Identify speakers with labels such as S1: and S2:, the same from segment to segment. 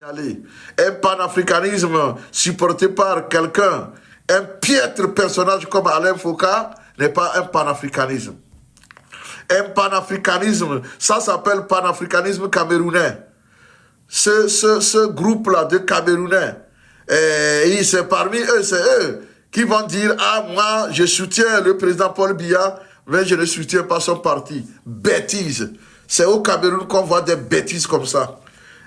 S1: Allez, un panafricanisme supporté par quelqu'un, un piètre personnage comme Alain Foucault, n'est pas un panafricanisme. Un panafricanisme, ça s'appelle panafricanisme camerounais. Ce groupe-là de Camerounais, c'est parmi eux, c'est eux qui vont dire, ah, moi, je soutiens le président Paul Biya, mais je ne soutiens pas son parti. Bêtise. C'est au Cameroun qu'on voit des bêtises comme ça.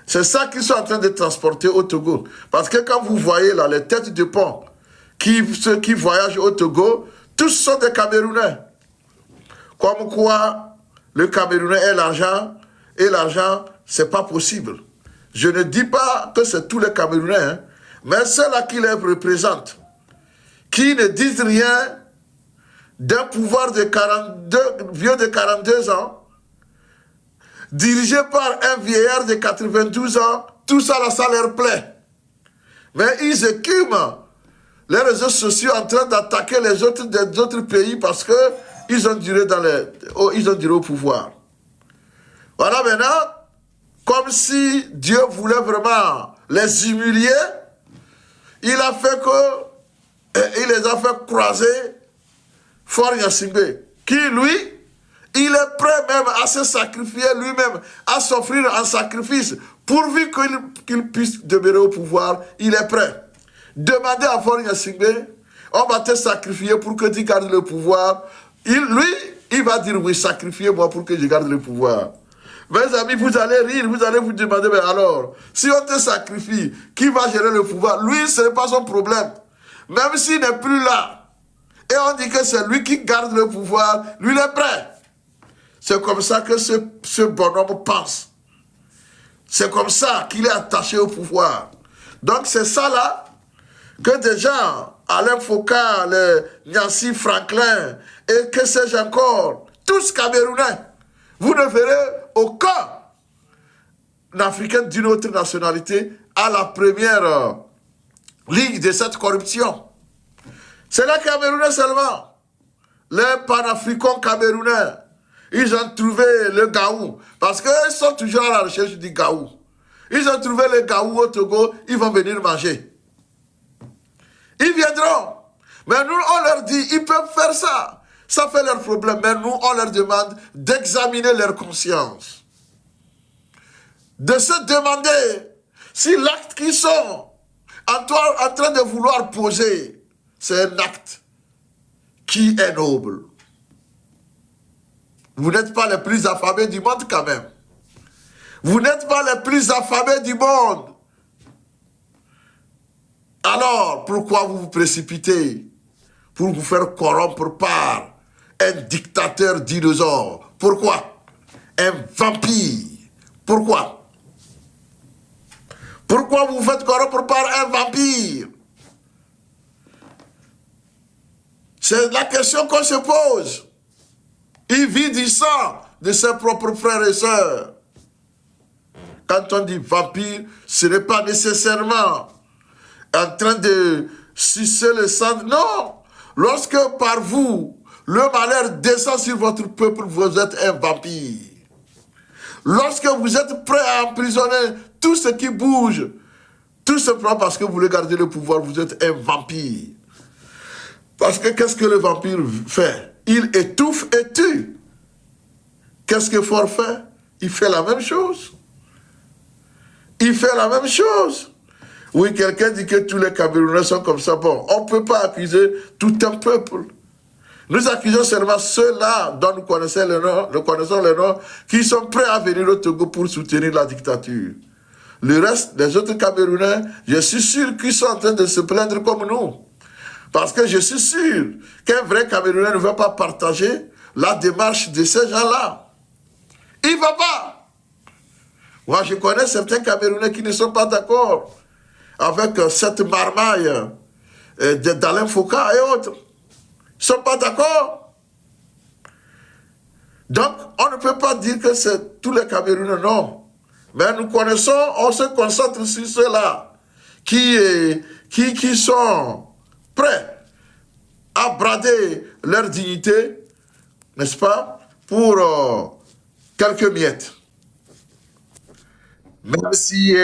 S1: C'est ça qu'ils sont en train de transporter au Togo. Parce que quand vous voyez là, les têtes de pont, ceux qui voyagent au Togo, tous sont des Camerounais. Comme quoi, le Camerounais et l'argent, c'est pas possible. Je ne dis pas que c'est tous les Camerounais, hein, mais ceux-là qui les représentent, qui ne disent rien d'un pouvoir de 42, vieux de 42 ans, dirigé par un vieillard de 92 ans, tout ça, là, ça leur plaît. Mais ils écument les réseaux sociaux en train d'attaquer les autres des autres pays parce que ils ont duré au pouvoir. Voilà maintenant, comme si Dieu voulait vraiment les humilier, il les a fait croiser Faure Gnassingbé, qui lui, il est prêt même à se sacrifier lui-même, à s'offrir en sacrifice, pourvu qu'il puisse demeurer au pouvoir, il est prêt. Demandez à Faure Gnassingbé, on va te sacrifier pour que tu gardes le pouvoir. Il va dire oui, sacrifiez-moi pour que je garde le pouvoir. Mes amis, vous allez rire, vous allez vous demander, mais alors, si on te sacrifie, qui va gérer le pouvoir? Lui, ce n'est pas son problème. Même s'il n'est plus là, et on dit que c'est lui qui garde le pouvoir, lui, il est prêt. C'est comme ça que ce bonhomme pense. C'est comme ça qu'il est attaché au pouvoir. Donc c'est ça là, que des gens, Alain Foucault, Nancy Franklin, et que sais-je encore, tous Camerounais, vous ne verrez aucun Africain d'une autre nationalité à la première ligne de cette corruption. C'est les Camerounais seulement. Les panafricains camerounais, ils ont trouvé le gaou. Parce qu'ils sont toujours à la recherche du gaou. Ils ont trouvé le gaou au Togo, ils vont venir manger. Ils viendront. Mais nous, on leur dit, ils peuvent faire ça. Ça fait leur problème. Mais nous, on leur demande d'examiner leur conscience. De se demander si l'acte qu'ils sont en train de vouloir poser, c'est un acte qui est noble. Vous n'êtes pas les plus affamés du monde quand même. Vous n'êtes pas les plus affamés du monde. Alors, pourquoi vous vous précipitez pour vous faire corrompre par un dictateur dinosaure? Pourquoi? Un vampire. Pourquoi? Pourquoi vous vous faites corrompre par un vampire? C'est la question qu'on se pose. Il vit du sang de ses propres frères et sœurs. Quand on dit vampire, ce n'est pas nécessairement en train de sucer le sang. Non! Lorsque par vous, le malheur descend sur votre peuple, vous êtes un vampire. Lorsque vous êtes prêt à emprisonner tout ce qui bouge, tout simplement parce que vous voulez garder le pouvoir, vous êtes un vampire. Parce que qu'est-ce que le vampire fait? Il étouffe et tue. Qu'est-ce que Faure fait? Il fait la même chose. Il fait la même chose. Oui, quelqu'un dit que tous les Camerounais sont comme ça. Bon, on ne peut pas accuser tout un peuple. Nous accusons seulement ceux-là dont nous connaissons les noms, qui sont prêts à venir au Togo pour soutenir la dictature. Le reste, les autres Camerounais, je suis sûr qu'ils sont en train de se plaindre comme nous. Parce que je suis sûr qu'un vrai Camerounais ne va pas partager la démarche de ces gens-là. Il ne va pas. Moi, je connais certains Camerounais qui ne sont pas d'accord avec cette marmaille d'Alain Foucault et autres. Ils ne sont pas d'accord. Donc, on ne peut pas dire que c'est tous les Camerounais, non. Mais nous connaissons, on se concentre sur ceux-là qui sont prêts à brader leur dignité, n'est-ce pas, pour quelques miettes. Même si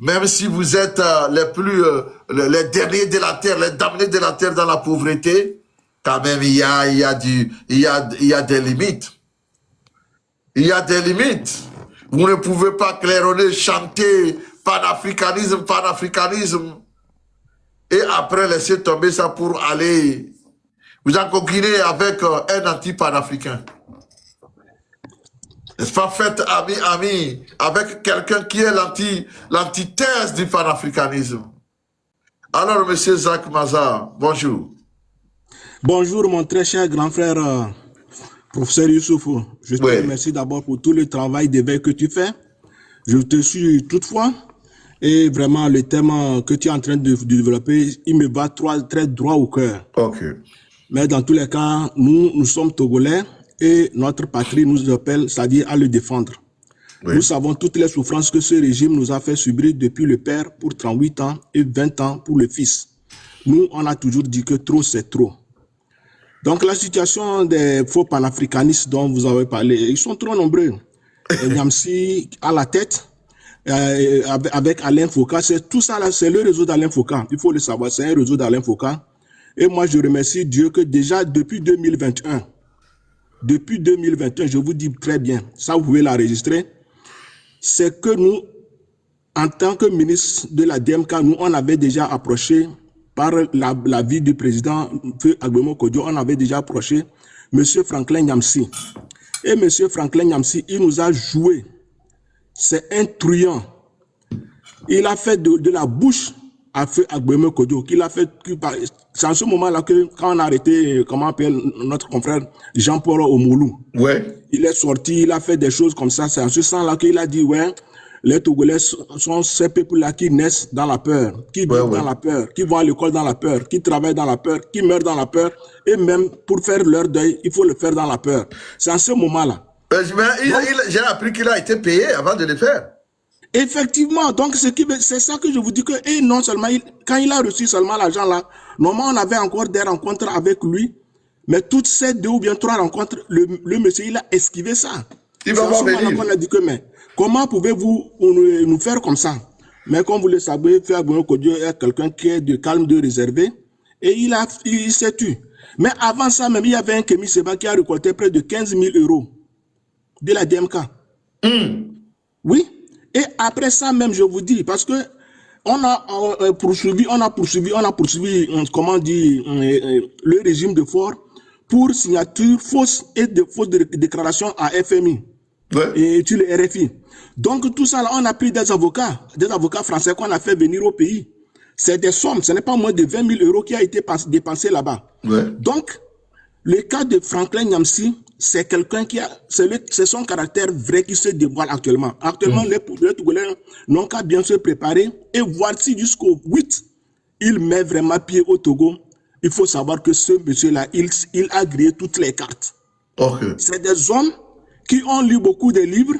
S1: même si vous êtes les derniers de la terre, les damnés de la terre dans la pauvreté, quand même il y a des limites. Il y a des limites. Vous ne pouvez pas claironner, chanter panafricanisme, panafricanisme, et après laisser tomber ça pour aller vous encoquiner avec un anti-panafricain. N'est-ce pas, faites ami avec quelqu'un qui est l'antithèse du panafricanisme. Alors, monsieur Zach Maza, bonjour.
S2: Bonjour, mon très cher grand frère, professeur Youssoufou. Je te remercie d'abord pour tout le travail d'éveil que tu fais. Je te suis toutefois. Et vraiment, le thème que tu es en train de développer, il me va très droit au cœur.
S1: Ok.
S2: Mais dans tous les cas, nous sommes Togolais et notre patrie nous appelle, c'est-à-dire à le défendre. Oui. Nous savons toutes les souffrances que ce régime nous a fait subir depuis le père pour 38 ans et 20 ans pour le fils. Nous, on a toujours dit que trop, c'est trop. Donc, la situation des faux panafricanistes dont vous avez parlé, ils sont trop nombreux. Nyamsi à la tête, avec Alain Foka, c'est tout ça là, c'est le réseau d'Alain Foka. Il faut le savoir, c'est un réseau d'Alain Foka. Et moi, je remercie Dieu que déjà depuis 2021, je vous dis très bien, ça vous pouvez l'enregistrer, c'est que nous, en tant que ministre de la DMK, nous, on avait déjà approché par la vie du président Agbemo Kodjo, on avait déjà approché M. Franklin Nyamsi. Et M. Franklin Nyamsi, il nous a joué. C'est un truand. Il a fait de la bouche à feu Agbemo Kodjo. C'est en ce moment-là que, quand on a arrêté, comment on appelle notre confrère Jean-Paul Omoulou.
S1: Ouais.
S2: Il est sorti, il a fait des choses comme ça. C'est en ce sens-là qu'il a dit, ouais, les Togolais sont ces peuples-là qui naissent dans la peur, qui vivent dans la peur, qui vont à l'école dans la peur, qui travaillent dans la peur, qui meurent dans la peur. Et même pour faire leur deuil, il faut le faire dans la peur. C'est en ce moment-là.
S1: J'ai appris qu'il a été payé avant de le faire.
S2: Effectivement, donc c'est ça que je vous dis que, et non seulement, quand il a reçu seulement l'argent là, normalement on avait encore des rencontres avec lui, mais toutes ces 2 ou bien 3 rencontres, le monsieur il a esquivé ça.
S1: Il va pas venir.
S2: On a dit que, mais comment pouvez-vous nous faire comme ça? Mais comme vous le savez, Frère Agbemo Kodjo est quelqu'un qui est de calme, de réservé, et il s'est tué. Mais avant ça même, il y avait un Kémy Seba qui a récolté près de 15 000 € de la DMK. Oui. Et après ça même, je vous dis, parce que on a poursuivi, comment dire, le régime de Faure pour signature fausse et de fausses déclarations à FMI. Et tu le RFI. Donc tout ça là, on a pris des avocats français qu'on a fait venir au pays. C'est des sommes, ce n'est pas moins de 20 000 € qui a été dépensé là-bas. Donc, le cas de Franklin Nyamsi, c'est quelqu'un c'est son caractère vrai qui se dévoile actuellement. Actuellement, les Togolais n'ont qu'à bien se préparer et voir si jusqu'au 8, il met vraiment pied au Togo. Il faut savoir que ce monsieur-là, il a grillé toutes les cartes. C'est des hommes qui ont lu beaucoup de livres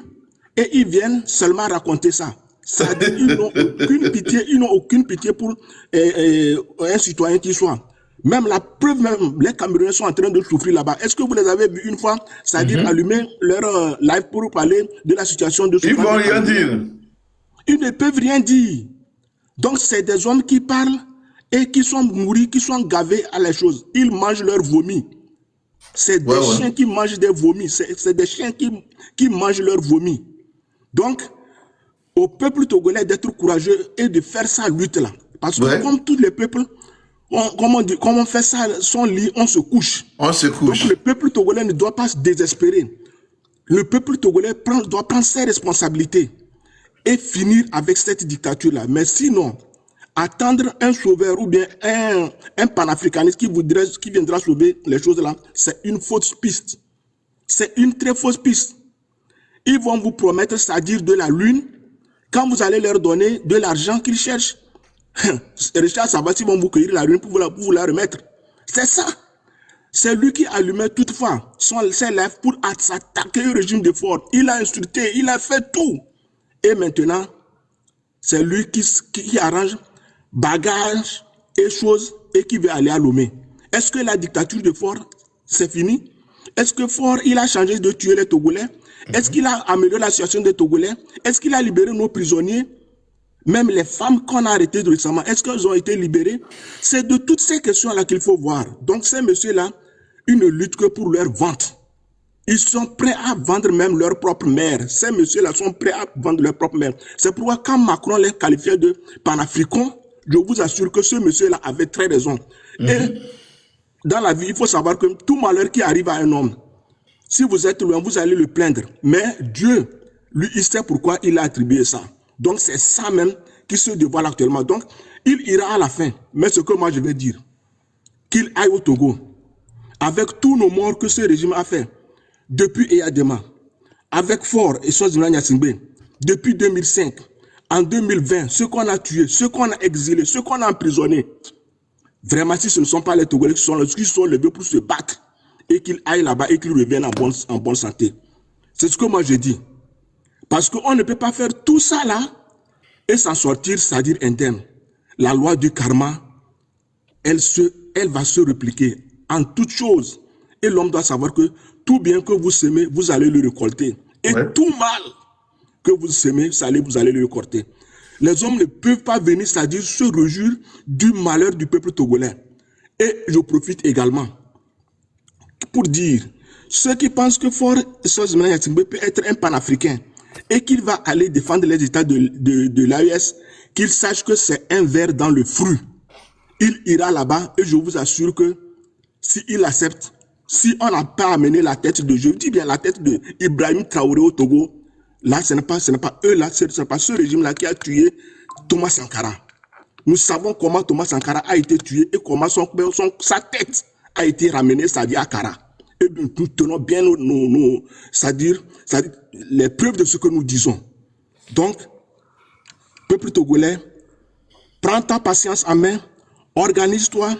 S2: et ils viennent seulement raconter ça. C'est-à-dire ils n'ont aucune pitié pour un citoyen qui soit. Même la preuve, les Camerounais sont en train de souffrir là-bas. Est-ce que vous les avez vus une fois, c'est-à-dire allumer leur live pour parler de la situation de souffrance?
S1: Ils vont rien dire.
S2: Ils ne peuvent rien dire. Donc, c'est des hommes qui parlent et qui sont nourris, qui sont gavés à les choses. Ils mangent leur vomi. C'est des chiens qui mangent des vomis. C'est des chiens qui mangent leur vomi. Donc, au peuple togolais d'être courageux et de faire sa lutte-là. Parce que comme tous les peuples, comme on fait ça, son lit, on se couche.
S1: On se couche.
S2: Donc le peuple togolais ne doit pas se désespérer. Le peuple togolais doit prendre ses responsabilités et finir avec cette dictature-là. Mais sinon, attendre un sauveur ou bien un panafricaniste qui viendra sauver les choses-là, c'est une fausse piste. C'est une très fausse piste. Ils vont vous promettre, c'est-à-dire de la lune, quand vous allez leur donner de l'argent qu'ils cherchent. Richard Sabati vont vous cueillir la lune pour vous la remettre. C'est ça. C'est lui qui allumait toutefois ses lèvres pour s'attaquer au régime de Faure. Il a insulté, il a fait tout. Et maintenant, c'est lui qui arrange bagages et choses et qui veut aller à Lomé. Est-ce que la dictature de Faure, c'est fini? Est-ce que Faure, il a changé de tuer les Togolais? Est-ce qu'il a amélioré la situation des Togolais? Est-ce qu'il a libéré nos prisonniers? Même les femmes qu'on a arrêtées récemment, est-ce qu'elles ont été libérées? C'est de toutes ces questions-là qu'il faut voir. Donc ces messieurs-là, ils ne luttent que pour leur vente. Ils sont prêts à vendre même leur propre mère. Ces messieurs-là sont prêts à vendre leur propre mère. C'est pourquoi quand Macron les qualifiait de panafricains, je vous assure que ce monsieur-là avait très raison. Et dans la vie, il faut savoir que tout malheur qui arrive à un homme, si vous êtes loin, vous allez le plaindre. Mais Dieu, lui, il sait pourquoi il a attribué ça. Donc c'est ça même qui se dévoile actuellement. Donc il ira à la fin. Mais ce que moi je vais dire, qu'il aille au Togo, avec tous nos morts que ce régime a fait, depuis Eyadema, avec Fort et Sozina Nyasingbe, depuis 2005, en 2020, ceux qu'on a tués, ceux qu'on a exilés, ceux qu'on a emprisonnés, vraiment, si ce ne sont pas les Togolais qui sont levés pour se battre, et qu'ils aillent là-bas et qu'ils reviennent en bonne santé. C'est ce que moi je dis. Parce qu'on ne peut pas faire tout ça là et s'en sortir, c'est-à-dire indemne. La loi du karma, elle va se répliquer en toutes choses. Et l'homme doit savoir que tout bien que vous semez, vous allez le récolter. Et tout mal que vous semez, vous allez le récolter. Les hommes ne peuvent pas venir, c'est-à-dire se réjouir du malheur du peuple togolais. Et je profite également pour dire, ceux qui pensent que Fort Sozimana Yatimbe peut être un panafricain et qu'il va aller défendre les États de l'AES, qu'il sache que c'est un ver dans le fruit. Il ira là-bas et je vous assure que s'il accepte, si on n'a pas amené la tête de, je dis bien la tête de Ibrahim Traoré au Togo, là ce n'est pas eux là, ce n'est pas ce régime-là qui a tué Thomas Sankara. Nous savons comment Thomas Sankara a été tué et comment sa tête a été ramenée, c'est-à-dire à Kara. Et nous tenons bien c'est-à-dire les preuves de ce que nous disons. Donc, peuple togolais, prends ta patience en main, organise-toi,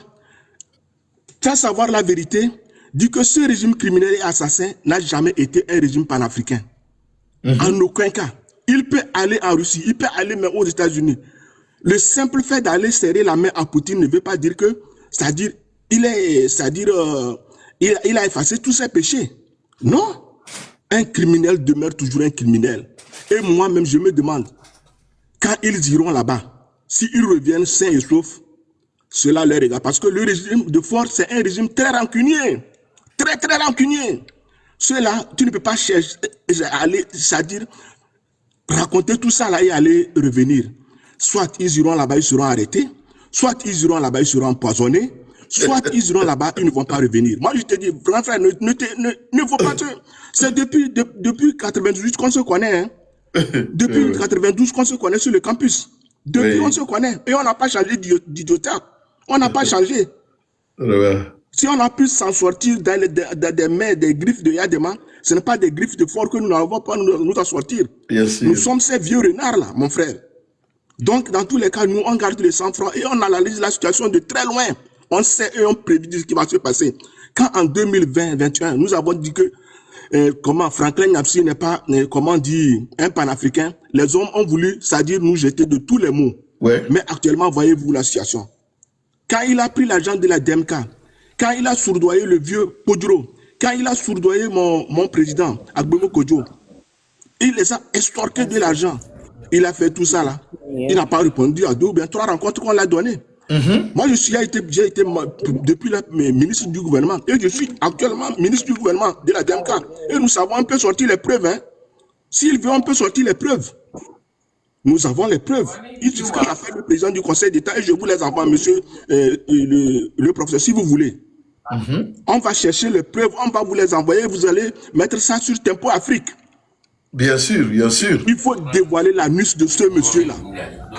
S2: fais savoir la vérité, dis que ce régime criminel et assassin n'a jamais été un régime panafricain. En aucun cas. Il peut aller en Russie, il peut aller même aux États-Unis. Le simple fait d'aller serrer la main à Poutine ne veut pas dire que, c'est-à-dire, il a effacé tous ses péchés. Non. Un criminel demeure toujours un criminel. Et moi-même, je me demande, quand ils iront là-bas, s'ils reviennent sains et saufs, cela leur regarde. Parce que le régime de Fort, c'est un régime très rancunier. Très, très rancunier. Ceux-là, tu ne peux pas chercher, aller, c'est-à-dire, raconter tout ça là et aller revenir. Soit ils iront là-bas, ils seront arrêtés. Soit ils iront là-bas, ils seront empoisonnés. Soit ils iront là-bas, ils ne vont pas revenir. Moi, je te dis, grand frère, ne faut pas te... C'est depuis 98 qu'on se connaît. Hein. Depuis 92 qu'on se connaît sur le campus. Depuis on se connaît. Et on n'a pas changé d'idiotat. On n'a pas changé. Si on a pu s'en sortir dans des mains, des griffes de Yadema, ce n'est pas des griffes de Fort que nous n'avons pas nous en sortir. Nous sommes ces vieux renards là, mon frère. Donc, dans tous les cas, nous, on garde les 100 francs et on analyse la situation de très loin. On sait et on prédit ce qui va se passer. Quand en 2020-2021, nous avons dit que comment Franklin Nyapsi n'est pas, comment dire, un panafricain, les hommes ont voulu, c'est-à-dire nous jeter de tous les mots. Mais actuellement, voyez-vous la situation. Quand il a pris l'argent de la DMK, quand il a sourdoyé le vieux Podro, quand il a sourdoyé mon président, Agbemo Kodjo, il les a extorqués de l'argent. Il a fait tout ça là. Il n'a pas répondu à 2 ou bien 3 rencontres qu'on l'a données. Moi, j'ai été depuis là, ministre du gouvernement et je suis actuellement ministre du gouvernement de la DMK. Et nous savons, on peut sortir les preuves. Hein. S'il veut, on peut sortir les preuves. Nous avons les preuves. Il suffit qu'on appelle le président du Conseil d'État et je vous les envoie, monsieur le professeur, si vous voulez. On va chercher les preuves, on va vous les envoyer, vous allez mettre ça sur Tempo Afrique.
S1: Bien sûr, bien sûr.
S2: Il faut dévoiler la nuit de ce monsieur-là.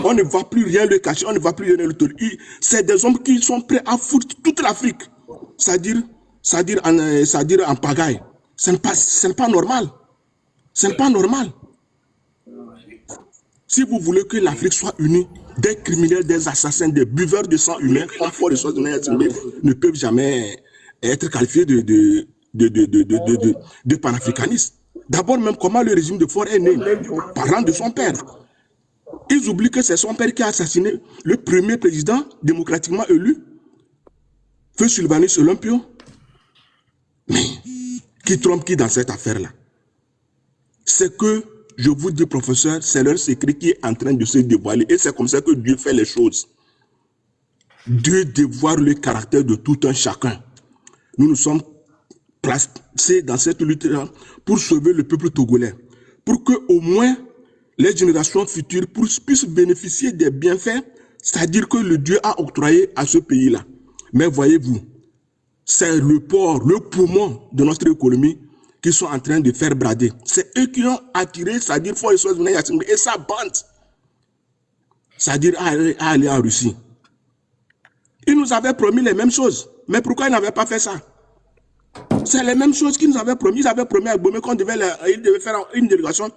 S2: On ne va plus rien le cacher, on ne va plus rien le tolérer. C'est des hommes qui sont prêts à foutre toute l'Afrique. C'est-à-dire en pagaille. Ce n'est pas normal. Ce n'est pas normal. Si vous voulez que l'Afrique soit unie, des criminels, des assassins, des buveurs de sang humain, comme Fort et Sozimana Yatimbe, ne peuvent jamais être qualifiés de panafricanistes. D'abord, même comment le régime de Fort est né, parlant de son père. Ils oublient que c'est son père qui a assassiné le premier président démocratiquement élu, Feu Sylvanus Olympio. Mais qui trompe qui dans cette affaire-là? C'est que je vous dis, professeur, c'est leur secret qui est en train de se dévoiler. Et c'est comme ça que Dieu fait les choses. Dieu dévoile le caractère de tout un chacun. Nous nous sommes placés dans cette lutte-là pour sauver le peuple togolais. Pour que au moins les générations futures puissent bénéficier des bienfaits, c'est-à-dire que le Dieu a octroyé à ce pays-là. Mais voyez-vous, c'est le port, le poumon de notre économie qui sont en train de faire brader. C'est eux qui ont attiré, c'est-à-dire Fort et sa bande, c'est-à-dire à aller en Russie. Ils nous avaient promis les mêmes choses. Mais pourquoi ils n'avaient pas fait ça? C'est les mêmes choses qu'ils nous avaient promis. Ils avaient promis à Gbomé qu'il devait faire une délégation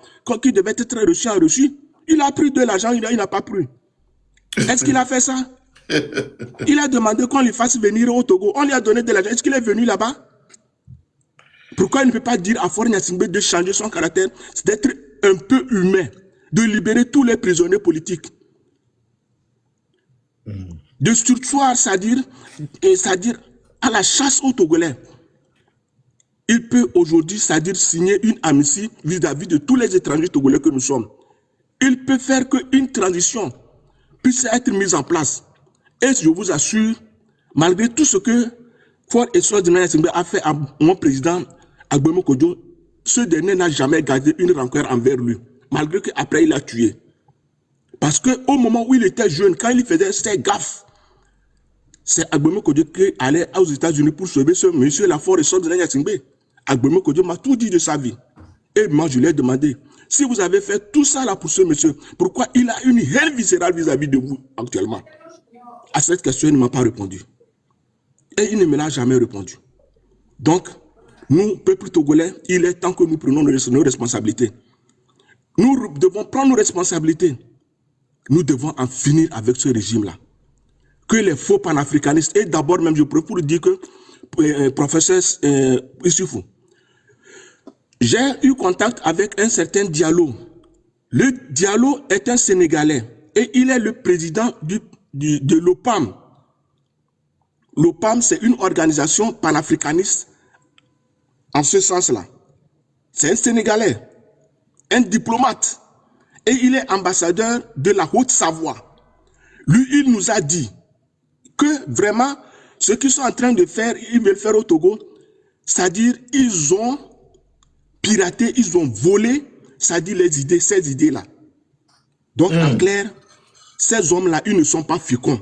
S2: qui devait être reçue en Russie. Il a pris de l'argent, il n'a pas pris. Est-ce qu'il a fait ça? Il a demandé qu'on lui fasse venir au Togo. On lui a donné de l'argent. Est-ce qu'il est venu là-bas? Pourquoi il ne peut pas dire à Faure Gnassingbé de changer son caractère, c'est d'être un peu humain, de libérer tous les prisonniers politiques, de sursoir, c'est-à-dire à la chasse aux Togolais. Il peut aujourd'hui, c'est-à-dire signer une amnistie vis-à-vis de tous les étrangers togolais que nous sommes. Il peut faire qu'une transition puisse être mise en place. Et je vous assure, malgré tout ce que Faure Gnassingbé a fait à mon président Agbemou Kodjo, ce dernier n'a jamais gardé une rancœur envers lui, malgré qu'après il l'a tué. Parce qu'au moment où il était jeune, quand il faisait ses gaffes, c'est Agbemou Kodjo qui allait aux États-Unis pour sauver ce monsieur, la Faure Gnassingbé. Agbemou Kodjo m'a tout dit de sa vie. Et moi, je lui ai demandé, si vous avez fait tout ça là pour ce monsieur, pourquoi il a une haine viscérale vis-à-vis de vous actuellement? À cette question, il ne m'a pas répondu. Et il ne me l'a jamais répondu. Donc, nous, peuple togolais, il est temps que nous prenions nos responsabilités. Nous devons prendre nos responsabilités. Nous devons en finir avec ce régime-là. Que les faux panafricanistes, et d'abord même, je pourrais pour dire que, professeur Issoufou, j'ai eu contact avec un certain Diallo. Le Diallo est un Sénégalais et il est le président de l'OPAM. L'OPAM, c'est une organisation panafricaniste en ce sens-là. C'est un Sénégalais, un diplomate, et il est ambassadeur de la Haute-Savoie. Lui, il nous a dit que vraiment, ce qu'ils sont en train de faire, ils veulent faire au Togo, c'est-à-dire ils ont piraté, ils ont volé, c'est-à-dire les idées, ces idées-là. Donc, en clair, ces hommes-là, ils ne sont pas féconds.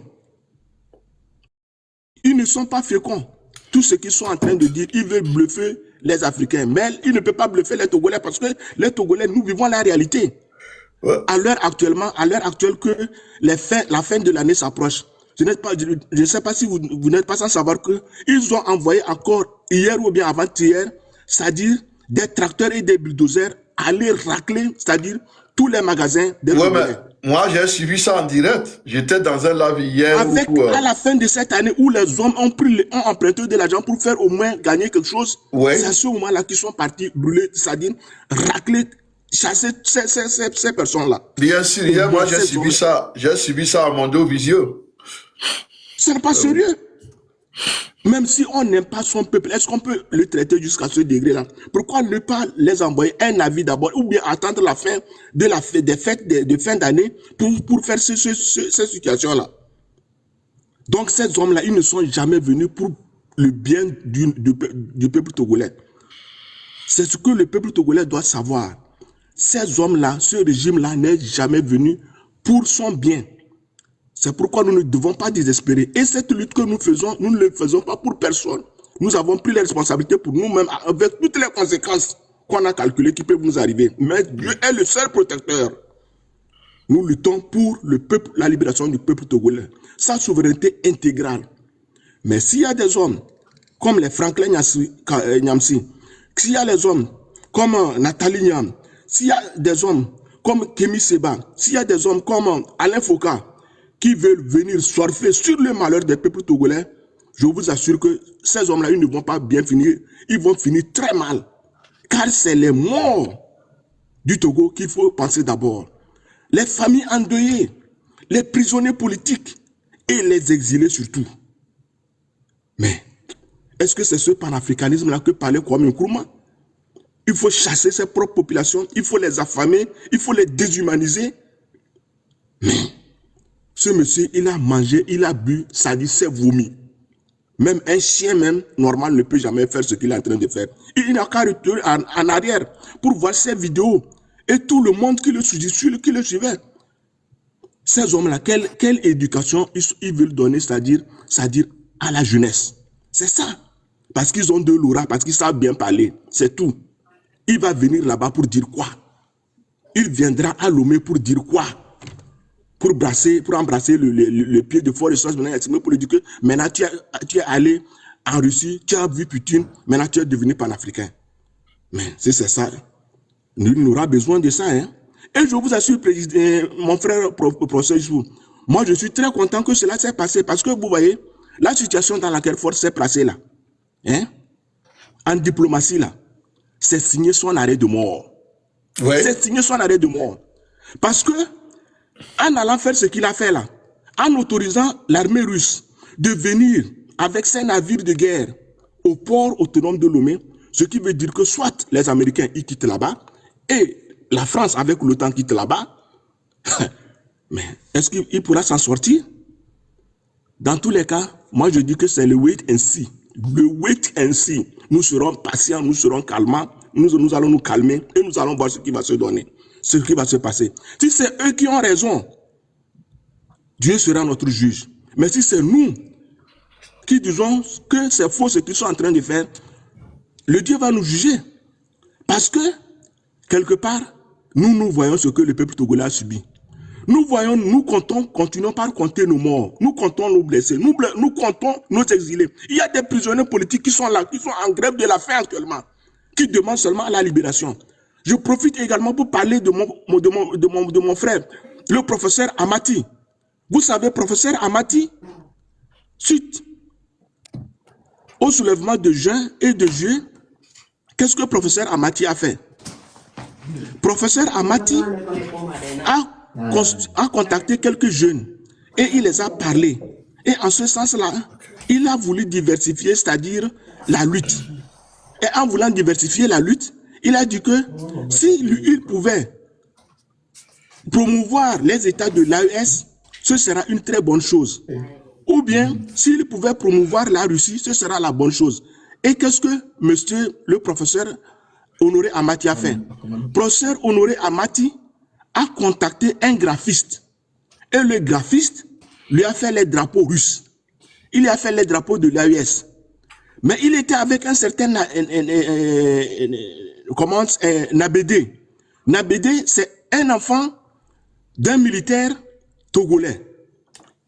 S2: Ils ne sont pas féconds. Tout ce qu'ils sont en train de dire, ils veulent bluffer les Africains. Mais ils ne peuvent pas bluffer les Togolais parce que les Togolais, nous vivons la réalité. Ouais. À l'heure actuelle que la fin de l'année s'approche. Je ne sais pas si vous n'êtes pas sans savoir qu'ils ont envoyé encore hier ou bien avant-hier, c'est-à-dire des tracteurs et des bulldozers aller racler, c'est-à-dire tous les magasins des Togolais.
S1: Moi, j'ai suivi ça en direct. J'étais dans un live hier.
S2: À la fin de cette année où les hommes ont emprunté de l'argent pour faire au moins gagner quelque chose, c'est à ce moment-là qu'ils sont partis brûler, c'est-à-dire racler, chasser ces personnes-là.
S1: Bien sûr, hier, moi, j'ai suivi ça. J'ai suivi ça à Mondo Visio.
S2: Ce n'est pas sérieux. Même si on n'aime pas son peuple, est-ce qu'on peut le traiter jusqu'à ce degré-là? Pourquoi ne pas les envoyer un avis d'abord ou bien attendre la fin des fêtes de fin d'année pour faire ces situations-là? Donc ces hommes-là, ils ne sont jamais venus pour le bien du peuple togolais. C'est ce que le peuple togolais doit savoir. Ces hommes-là, ce régime-là n'est jamais venu pour son bien. C'est pourquoi nous ne devons pas désespérer. Et cette lutte que nous faisons, nous ne la faisons pas pour personne. Nous avons pris les responsabilités pour nous-mêmes avec toutes les conséquences qu'on a calculées qui peuvent nous arriver. Mais Dieu est le seul protecteur. Nous luttons pour le peuple, la libération du peuple togolais, sa souveraineté intégrale. Mais s'il y a des hommes comme les Franklin Nyamsi, s'il y a des hommes comme Nathalie Nyam, s'il y a des hommes comme Kémy Seba, s'il y a des hommes comme Alain Foka, qui veulent venir surfer sur le malheur des peuples togolais, je vous assure que ces hommes-là, ils ne vont pas bien finir, ils vont finir très mal. Car c'est les morts du Togo qu'il faut penser d'abord. Les familles endeuillées, les prisonniers politiques et les exilés surtout. Mais, est-ce que c'est ce panafricanisme-là que parlait Kwame Nkrumah? il faut chasser ses propres populations, il faut les affamer, il faut les déshumaniser. Mais ce monsieur, il a mangé, il a bu, ça dit c'est vomi. Même un chien même normal ne peut jamais faire ce qu'il est en train de faire. Il n'a qu'à retourner en arrière pour voir ses vidéos et tout le monde qui le suivait. Ces hommes-là, quelle éducation ils veulent donner, c'est-à-dire à la jeunesse. C'est ça. Parce qu'ils ont de l'aura, parce qu'ils savent bien parler. C'est tout. Il va venir là-bas pour dire quoi? Il viendra à Lomé pour dire quoi? Pour embrasser le pied de Faure Essence, pour lui dire que maintenant tu es allé en Russie, tu as vu Poutine, maintenant tu es devenu panafricain. Mais si c'est ça, il aura besoin de ça. Hein? Et je vous assure, mon frère professeur Isou, moi je suis très content que cela s'est passé parce que vous voyez, la situation dans laquelle Faure s'est placée là, hein, en diplomatie là, c'est signer son arrêt de mort. Ouais. C'est signer son arrêt de mort. Parce que, en allant faire ce qu'il a fait là, en autorisant l'armée russe de venir avec ses navires de guerre au port autonome de Lomé, ce qui veut dire que soit les Américains ils quittent là-bas et la France avec l'OTAN quitte là-bas, mais est-ce qu'il pourra s'en sortir? Dans tous les cas, moi je dis que c'est le wait and see. Le wait and see. Nous serons patients, nous serons calmants, nous allons nous calmer et nous allons voir ce qui va se donner, ce qui va se passer. Si c'est eux qui ont raison, Dieu sera notre juge. Mais si c'est nous qui disons que c'est faux ce qu'ils sont en train de faire, le Dieu va nous juger. Parce que, quelque part, nous voyons ce que le peuple togolais a subi. Nous continuons par compter nos morts, nous comptons nos blessés, nous comptons nos exilés. Il y a des prisonniers politiques qui sont là, qui sont en grève de la faim actuellement, qui demandent seulement la libération. Je profite également pour parler de mon frère, le professeur Amati. Vous savez, professeur Amati, suite au soulèvement de juin et de juillet, qu'est-ce que professeur Amati a fait? Professeur Amati a contacté quelques jeunes et il les a parlé. Et en ce sens-là, il a voulu diversifier, c'est-à-dire la lutte. Et en voulant diversifier la lutte, il a dit que s'il pouvait promouvoir les États de l'AES, ce sera une très bonne chose. Ou bien, s'il pouvait promouvoir la Russie, ce sera la bonne chose. Et qu'est-ce que monsieur le professeur Honoré Amati a fait? Professeur Honoré Amati a contacté un graphiste. Et le graphiste lui a fait les drapeaux russes. Il lui a fait les drapeaux de l'AES. Mais il était avec un certain Nabédé. Nabédé, c'est un enfant d'un militaire togolais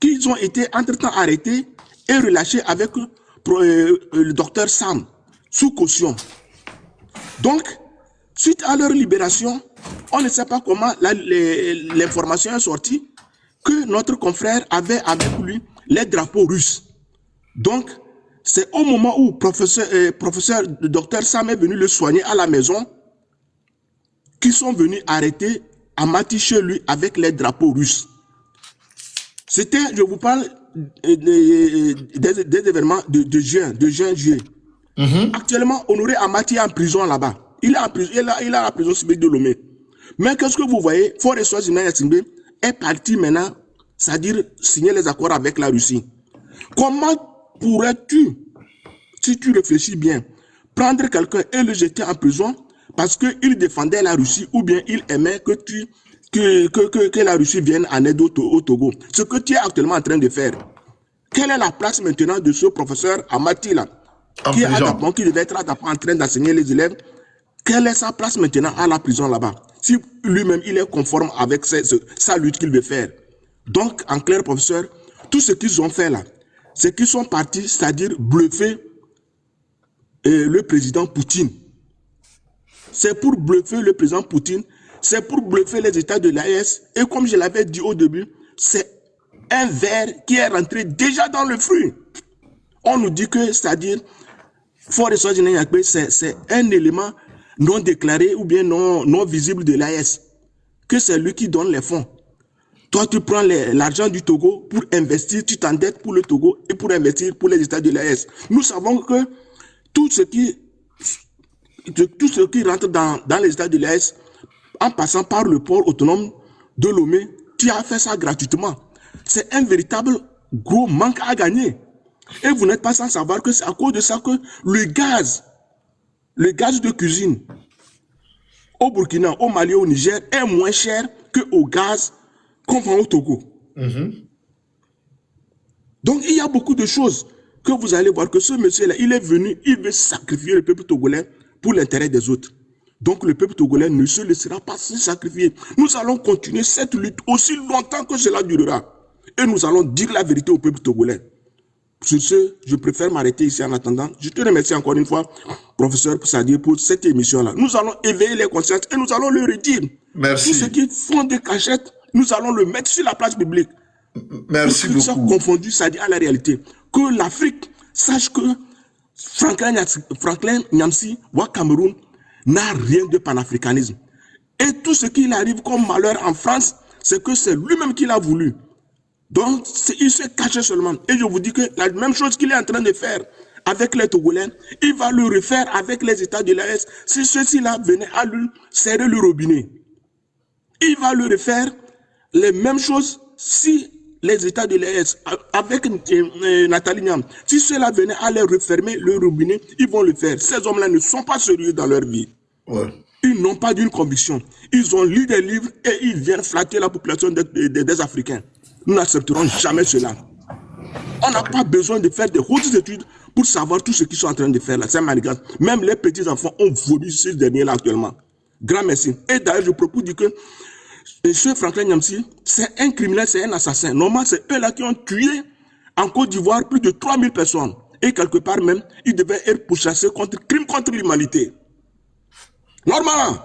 S2: qui ont été entre-temps arrêtés et relâchés avec le docteur Sam sous caution. Donc, suite à leur libération, on ne sait pas comment l'information est sortie que notre confrère avait avec lui les drapeaux russes. Donc, c'est au moment où professeur docteur Sam est venu le soigner à la maison qu'ils sont venus arrêter Amati chez lui avec les drapeaux russes. C'était, je vous parle des événements de juin-juillet. Actuellement, Honoré Amati est en prison là-bas. Il est à la prison civique de Lomé. Mais qu'est-ce que vous voyez? Faure Essence est parti maintenant, c'est-à-dire signer les accords avec la Russie. Comment pourrais-tu, si tu réfléchis bien, prendre quelqu'un et le jeter en prison parce qu'il défendait la Russie ou bien il aimait que la Russie vienne en aide au Togo? Ce que tu es actuellement en train de faire. Quelle est la place maintenant de ce professeur Amati là, qui devait être en train d'enseigner les élèves? Quelle est sa place maintenant à la prison là-bas? Si lui-même il est conforme avec sa lutte qu'il veut faire. Donc, en clair, professeur, tout ce qu'ils ont fait là, c'est qu'ils sont partis, c'est-à-dire bluffer le président Poutine. C'est pour bluffer le président Poutine, c'est pour bluffer les États de l'AES. Et comme je l'avais dit au début, c'est un ver qui est rentré déjà dans le fruit. On nous dit que, c'est-à-dire, Faure Essence, c'est un élément non déclaré ou bien non visible de l'AES, que c'est lui qui donne les fonds. Toi, tu prends l'argent du Togo pour investir, tu t'endettes pour le Togo et pour investir pour les États de l'AES. Nous savons que tout ce qui tout ce qui rentre dans les États de l'Est, en passant par le port autonome de Lomé, tu as fait ça gratuitement. C'est un véritable gros manque à gagner. Et vous n'êtes pas sans savoir que c'est à cause de ça que le gaz de cuisine au Burkina, au Mali, au Niger est moins cher que au gaz qu'on vend au Togo. Donc il y a beaucoup de choses que vous allez voir que ce monsieur-là, il est venu, il veut sacrifier le peuple togolais pour l'intérêt des autres. Donc le peuple togolais ne se laissera pas se sacrifier. Nous allons continuer cette lutte aussi longtemps que cela durera. Et nous allons dire la vérité au peuple togolais. Sur ce, je préfère m'arrêter ici en attendant. Je te remercie encore une fois, professeur Sadir, pour cette émission-là. Nous allons éveiller les consciences et nous allons le redire.
S1: Merci.
S2: Tout ce qui font des cachettes, nous allons le mettre sur la place publique.
S1: Merci
S2: pour qu'ils
S1: beaucoup.
S2: soient confondus, c'est-à-dire à la réalité. Que l'Afrique sache que Franklin Nyamsi ou Cameroun n'a rien de panafricanisme. Et tout ce qui arrive comme malheur en France, c'est que c'est lui-même qui l'a voulu. Donc, il se cachait seulement. Et je vous dis que la même chose qu'il est en train de faire avec les Togolais, il va le refaire avec les États de l'Est si ceux-ci-là venaient à lui serrer le robinet. Il va le refaire les mêmes choses si les États de l'Est, avec Nathalie Niam, si ceux-là venaient à leur refermer le robinet, ils vont le faire. Ces hommes-là ne sont pas sérieux dans leur vie.
S1: Ouais.
S2: Ils n'ont pas d'une conviction. Ils ont lu des livres et ils viennent flatter la population des Africains. Nous n'accepterons jamais cela. On n'a pas besoin de faire de hautes études pour savoir tout ce qu'ils sont en train de faire là. C'est manigance. Même les petits-enfants ont vomi sur ce dernier-là actuellement. Grand merci. Et d'ailleurs, je propose dire que M. Franklin Nyamsi, c'est un criminel, c'est un assassin. Normalement, c'est eux-là qui ont tué en Côte d'Ivoire plus de 3000 personnes. Et quelque part même, ils devaient être pourchassés contre crime contre l'humanité. Normalement,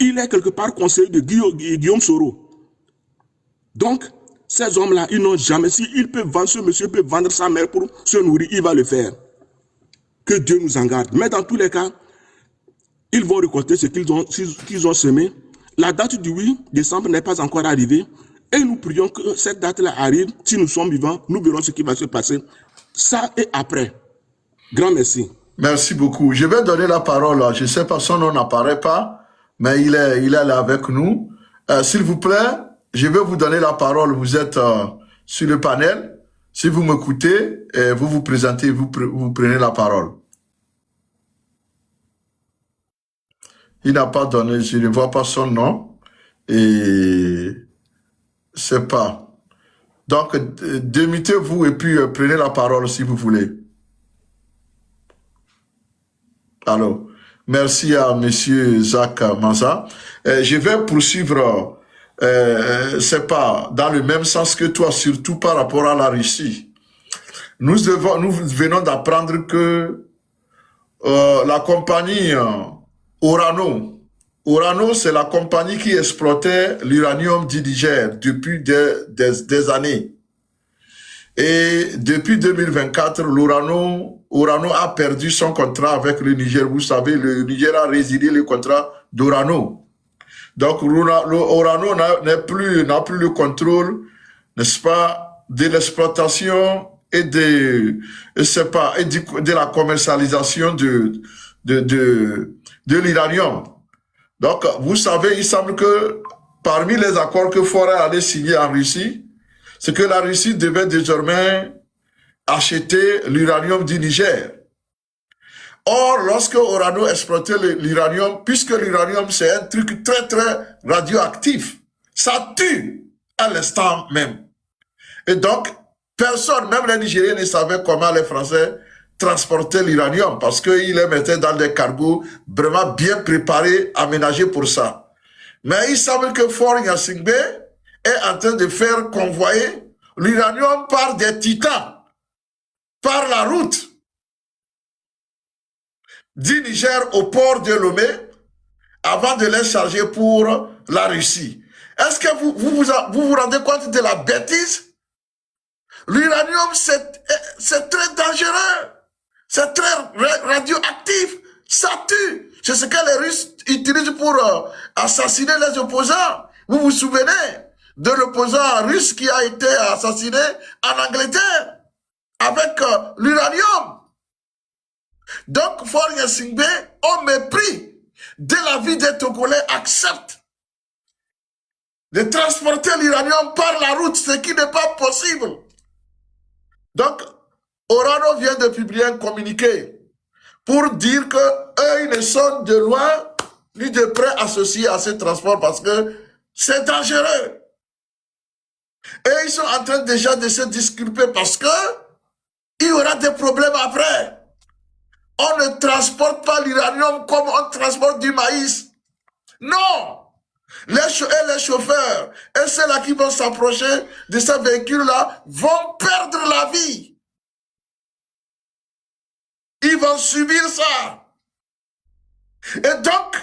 S2: il est quelque part conseiller de Guillaume Soro. Donc, ces hommes-là, ils n'ont jamais, s'il peut vendre, ce monsieur peut vendre sa mère pour se nourrir, il va le faire. Que Dieu nous en garde. Mais dans tous les cas, ils vont récolter ce qu'ils ont semé. La date du 8 décembre n'est pas encore arrivée. Et nous prions que cette date-là arrive. Si nous sommes vivants, nous verrons ce qui va se passer. Ça et après. Grand merci.
S1: Merci beaucoup. Je vais donner la parole. Je ne sais pas, son nom n'apparaît pas, mais il est là avec nous. S'il vous plaît, je vais vous donner la parole. Vous êtes sur le panel. Si vous m'écoutez, vous vous présentez, vous prenez la parole. Il n'a pas donné, je ne vois pas son nom. Et c'est pas. Donc, démutez-vous et puis prenez la parole si vous voulez. Alors, merci à monsieur Zach Maza. Je vais poursuivre, c'est pas dans le même sens que toi, surtout par rapport à la Russie. Nous venons d'apprendre que la compagnie Orano, c'est la compagnie qui exploitait l'uranium du Niger depuis des années. Et depuis 2024, Orano a perdu son contrat avec le Niger. Vous savez, le Niger a résilié le contrat d'Orano. Donc, Orano n'a plus le contrôle, n'est-ce pas, de l'exploitation et de la commercialisation de l'uranium. Donc, vous savez, il semble que parmi les accords que Forêt allait signer en Russie, c'est que la Russie devait désormais acheter l'uranium du Niger. Or, lorsque Orano exploitait l'uranium, puisque l'uranium c'est un truc très très radioactif, ça tue à l'instant même. Et donc, personne, même les Nigériens ne savaient comment les Français transportaient l'uranium, parce qu'ils les mettaient dans des cargos vraiment bien préparés, aménagés pour ça. Mais il semble que Fort Gnassingbé est en train de faire convoyer l'uranium par des titans, par la route du Niger au port de Lomé, avant de les charger pour la Russie. Est-ce que vous vous rendez compte de la bêtise? L'uranium, c'est très dangereux. C'est très radioactif. Ça tue. C'est ce que les Russes utilisent pour assassiner les opposants. Vous vous souvenez de l'opposant russe qui a été assassiné en Angleterre avec l'uranium. Donc, Faure Gnassingbé, au mépris de la vie des Togolais, accepte de transporter l'uranium par la route, ce qui n'est pas possible. Donc, Orano vient de publier un communiqué pour dire qu'eux, ils ne sont de loin ni de près associés à ce transport parce que c'est dangereux. Et ils sont en train déjà de se disculper parce que il y aura des problèmes après. On ne transporte pas l'uranium comme on transporte du maïs. Non! Les chauffeurs et ceux-là qui vont s'approcher de ces véhicules-là vont perdre la vie. Ils vont subir ça. Et donc,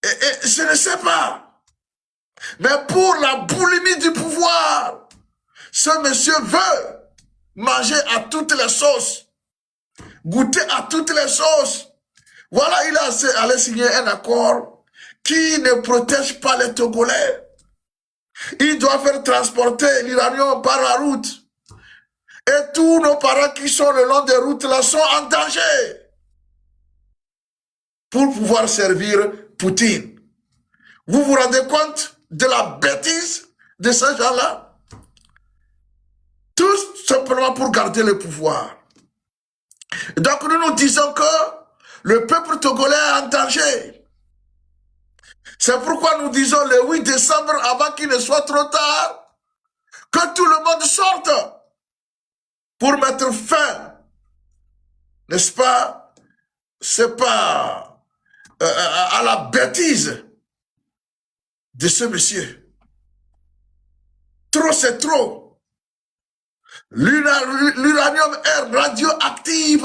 S1: je ne sais pas, mais pour la boulimie du pouvoir, ce monsieur veut manger à toutes les sauces, goûter à toutes les sauces. Voilà, il a allé signer un accord qui ne protège pas les Togolais. Il doit faire transporter l'uranium par la route. Et tous nos parents qui sont le long des routes là sont en danger pour pouvoir servir Poutine. Vous vous rendez compte de la bêtise de ces gens-là? Tout simplement pour garder le pouvoir. Donc nous nous disons que le peuple togolais est en danger. C'est pourquoi nous disons le 8 décembre, avant qu'il ne soit trop tard, que tout le monde sorte pour mettre fin, n'est-ce pas? C'est pas à la bêtise de ce monsieur. Trop, c'est trop. L'uranium est radioactif.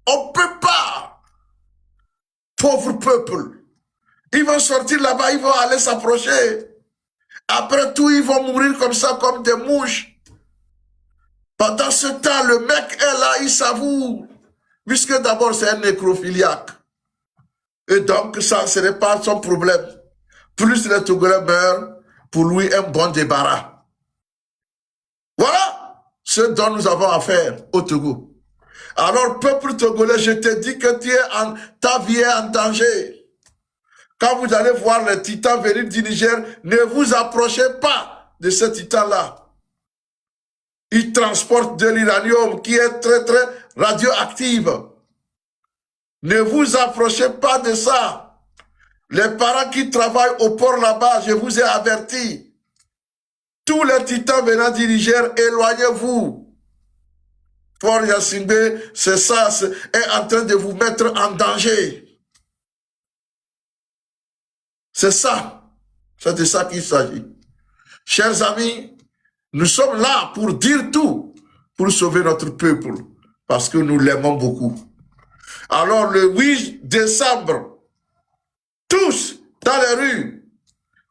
S1: On ne peut pas. Pauvre peuple. Ils vont sortir là-bas, ils vont aller s'approcher. Après tout, ils vont mourir comme ça, comme des mouches. Pendant ce temps, le mec est là, il savoure. Puisque d'abord, c'est un nécrophiliaque. Et donc, ça, ce n'est pas son problème. Plus les Togolais meurent, pour lui, un bon débarras. Voilà ce dont nous avons affaire au Togo. Alors, peuple togolais, je te dis que ta vie est en danger. Quand vous allez voir les titans venir du Niger, ne vous approchez pas de ces titans-là. Ils transportent de l'uranium qui est très, très radioactif. Ne vous approchez pas de ça. Les parents qui travaillent au port là-bas, je vous ai averti. Tous les titans venant du Niger, éloignez-vous. Faure Gnassingbé, c'est ça, est en train de vous mettre en danger. C'est ça. C'est de ça qu'il s'agit. Chers amis, nous sommes là pour dire tout, pour sauver notre peuple, parce que nous l'aimons beaucoup. Alors le 8 décembre, tous dans les rues,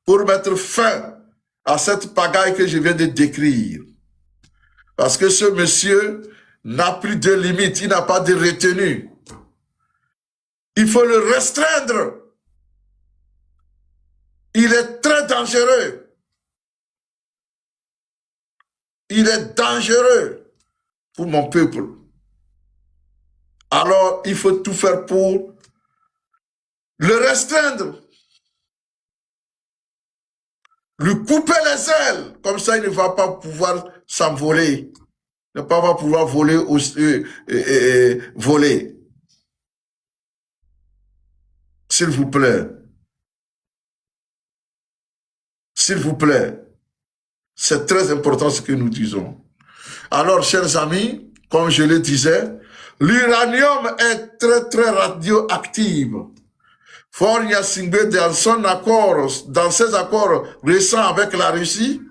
S1: pour mettre fin à cette pagaille que je viens de décrire. Parce que ce monsieur n'a plus de limite, il n'a pas de retenue. Il faut le restreindre. Il est très dangereux. Il est dangereux pour mon peuple. Alors, il faut tout faire pour le restreindre. Lui couper les ailes. Comme ça, il ne va pas pouvoir s'envoler. Il ne va pas pouvoir voler. Voler. S'il vous plaît. S'il vous plaît. C'est très important ce que nous disons. Alors, chers amis, comme je le disais, l'uranium est très, très radioactif. Faure Gnassingbé, dans ses accords récents avec la Russie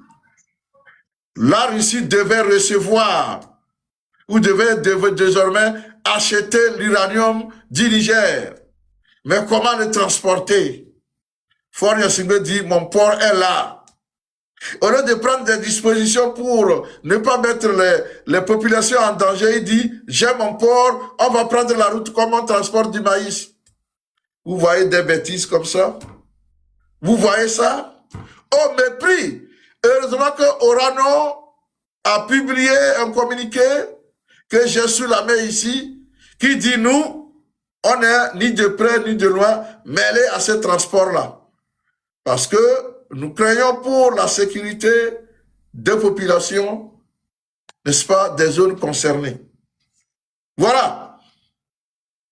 S1: devait recevoir ou devait désormais acheter l'uranium du Niger. Mais comment le transporter? Faure Gnassingbé dit, mon port est là. Au lieu de prendre des dispositions pour ne pas mettre les populations en danger, il dit, j'ai mon port, on va prendre la route comme on transporte du maïs. Vous voyez des bêtises comme ça? Vous voyez ça? Au mépris. Heureusement que Orano a publié un communiqué que j'ai sous la main ici, qui dit nous, on n'est ni de près ni de loin mêlés à ce transport-là. Parce que nous craignons pour la sécurité des populations, n'est-ce pas, des zones concernées. Voilà.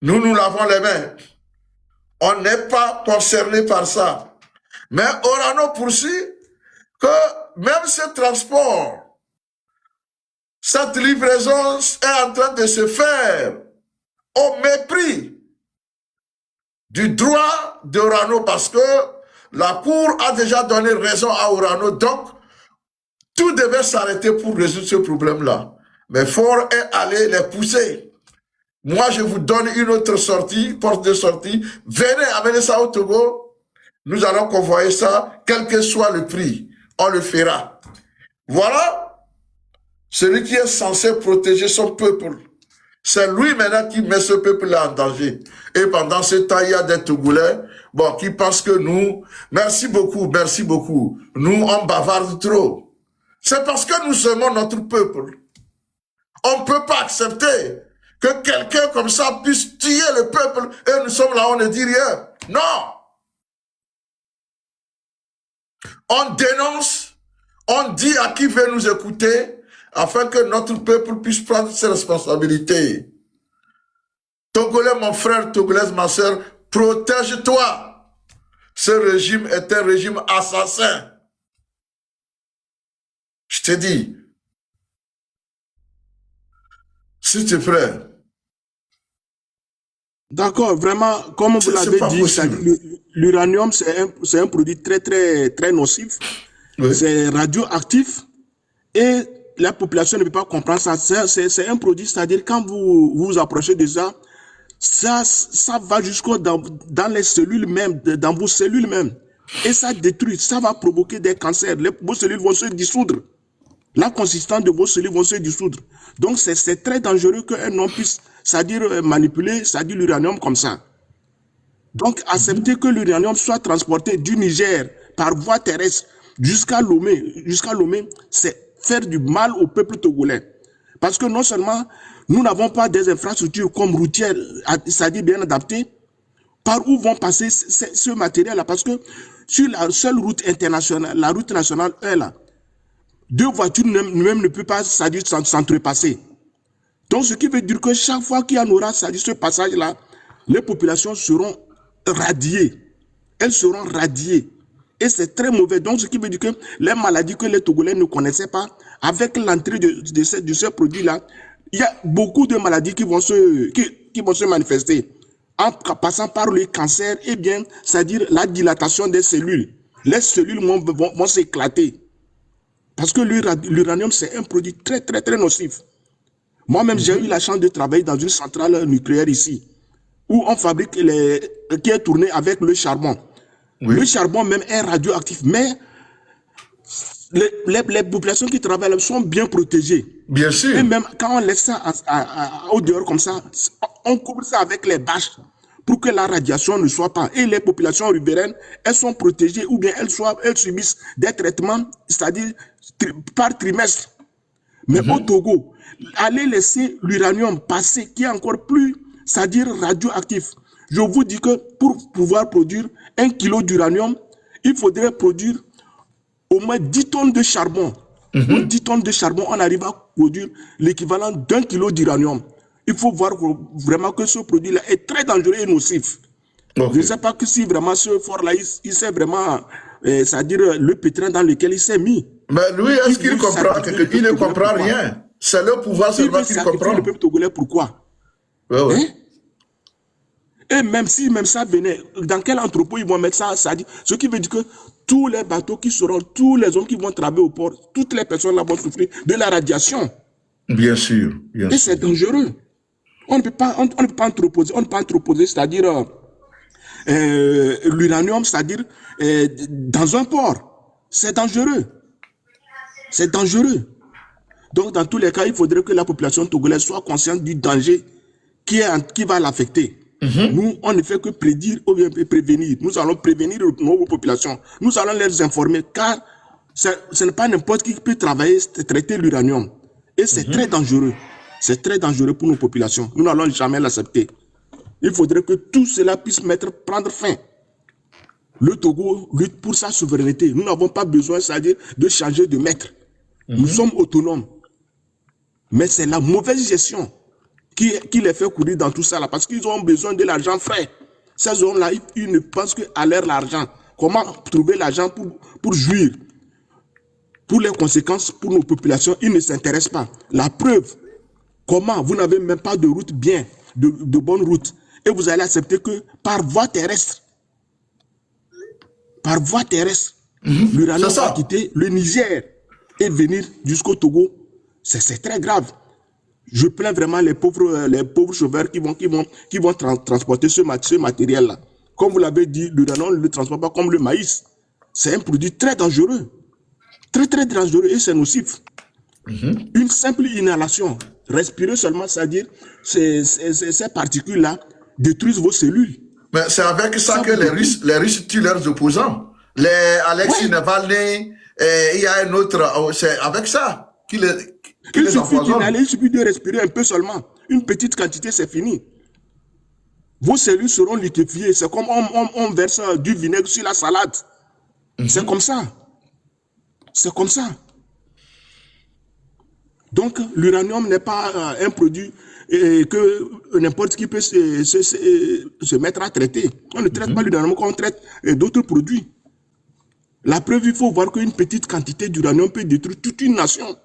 S1: Nous lavons les mains. On n'est pas concerné par ça. Mais Orano poursuit que même ce transport, cette livraison est en train de se faire au mépris du droit d'Orano parce que la Cour a déjà donné raison à Orano. Donc, tout devait s'arrêter pour résoudre ce problème-là. Mais Fort est allé les pousser. Moi, je vous donne une autre sortie, porte de sortie. Venez amener ça au Togo. Nous allons convoyer ça, quel que soit le prix. On le fera. Voilà celui qui est censé protéger son peuple. C'est lui maintenant qui met ce peuple-là en danger. Et pendant ce temps, il y a des Togolais qui pensent que nous, merci beaucoup, nous, on bavarde trop. C'est parce que nous aimons notre peuple. On ne peut pas accepter que quelqu'un comme ça puisse tuer le peuple et nous sommes là, on ne dit rien. Non! On dénonce, on dit à qui veut nous écouter afin que notre peuple puisse prendre ses responsabilités. Togolais, mon frère, Togolaise, ma soeur, protège-toi. Ce régime est un régime assassin. Je te dis, s'il te plaît.
S2: D'accord, vraiment, comme vous l'avez dit, l'uranium, c'est un produit très nocif. Oui. C'est radioactif et la population ne peut pas comprendre ça. C'est un produit, c'est-à-dire quand vous vous approchez de ça, ça va jusqu'au dans les cellules même, dans vos cellules même. Et ça détruit, ça va provoquer des cancers. Vos cellules vont se dissoudre. La consistance de vos cellules vont se dissoudre. Donc, c'est très dangereux qu'un homme puisse, c'est-à-dire manipuler, c'est-à-dire l'uranium comme ça. Donc, accepter que l'uranium soit transporté du Niger par voie terrestre jusqu'à Lomé, c'est faire du mal au peuple togolais. Parce que non seulement nous n'avons pas des infrastructures comme routières, c'est-à-dire bien adaptées, par où vont passer ce matériel-là. Parce que sur la seule route internationale, la route nationale 1, là, 2 voitures même ne peuvent pas, c'est-à-dire s'entrepasser. Donc, ce qui veut dire que chaque fois qu'il y en aura, c'est-à-dire ce passage-là, les populations seront radiées. Elles seront radiées. Et c'est très mauvais. Donc, ce qui veut dire que les maladies que les Togolais ne connaissaient pas, avec l'entrée de ce produit-là, il y a beaucoup de maladies qui vont se manifester. En passant par le cancer, eh bien, c'est-à-dire la dilatation des cellules. Les cellules vont s'éclater. Parce que l'uranium, c'est un produit très nocif. Moi-même, j'ai eu la chance de travailler dans une centrale nucléaire ici, où on fabrique qui est tourné avec le charbon. Oui. Le charbon même est radioactif, mais les populations qui travaillent sont bien protégées.
S1: Bien sûr.
S2: Et même quand on laisse ça au dehors comme ça, on couvre ça avec les bâches pour que la radiation ne soit pas. Et les populations riveraines, elles sont protégées ou bien elles subissent des traitements, c'est-à-dire par trimestre. Mais au Togo, allez laisser l'uranium passer, qui est encore plus, c'est-à-dire radioactif. Je vous dis que pour pouvoir produire 1 kilo d'uranium, il faudrait produire au moins 10 tonnes de charbon. Pour 10 tonnes de charbon, on arrive à produire l'équivalent d'1 kilo d'uranium. Il faut voir vraiment que ce produit-là est très dangereux et nocif. Okay. Je ne sais pas que si vraiment ce fort-là, il sait vraiment, c'est-à-dire le pétrin dans lequel il s'est mis.
S1: Mais lui, est-ce qu'il comprend? Il ne comprend rien. C'est le pouvoir seulement qu'il comprend.
S2: Le peuple togolais, pourquoi?
S1: Ouais. Hein?
S2: Et même si ça venait, dans quel entrepôt ils vont mettre ça, ce qui veut dire que tous les bateaux qui seront, tous les hommes qui vont travailler au port, toutes les personnes là vont souffrir de la radiation.
S1: Bien sûr.
S2: Et c'est dangereux. On ne peut pas entreposer, c'est-à-dire l'uranium, c'est-à-dire dans un port. C'est dangereux. C'est dangereux. Donc, dans tous les cas, il faudrait que la population togolaise soit consciente du danger qui va l'affecter. Nous, on ne fait que prédire ou bien prévenir. Nous allons prévenir nos populations. Nous allons les informer, car ce n'est pas n'importe qui peut traiter l'uranium. Et c'est très dangereux. C'est très dangereux pour nos populations. Nous n'allons jamais l'accepter. Il faudrait que tout cela puisse prendre fin. Le Togo lutte pour sa souveraineté. Nous n'avons pas besoin, c'est-à-dire, de changer de maître. Nous sommes autonomes. Mais c'est la mauvaise gestion qui les fait courir dans tout ça là, parce qu'ils ont besoin de l'argent frais. Ces hommes-là, ils ne pensent qu'à leur l'argent. Comment trouver l'argent pour jouir? Pour les conséquences pour nos populations, ils ne s'intéressent pas. La preuve, comment vous n'avez même pas de route bien, de bonne route, et vous allez accepter que par voie terrestre, l'Uranium va quitter le Niger et venir jusqu'au Togo. C'est très grave. Je plains vraiment les pauvres chauffeurs qui vont transporter ce matériel-là. Comme vous l'avez dit, l'uranium ne le transporte pas comme le maïs. C'est un produit très dangereux. Très, très dangereux et c'est nocif. Une simple inhalation, respirer seulement, c'est-à-dire ces particules-là détruisent vos cellules.
S1: Mais c'est avec ça que les Russes tuent leurs opposants. Les Alexei Navalny, il y a un autre, c'est avec ça qu'ils
S2: il suffit d'inhaler, il suffit de respirer un peu seulement. Une petite quantité, c'est fini. Vos cellules seront liquéfiées. C'est comme on verse du vinaigre sur la salade. C'est comme ça. C'est comme ça. Donc, l'uranium n'est pas un produit que n'importe qui peut se mettre à traiter. On ne traite pas l'uranium comme on traite d'autres produits. La preuve, il faut voir qu'une petite quantité d'uranium peut détruire toute une nation.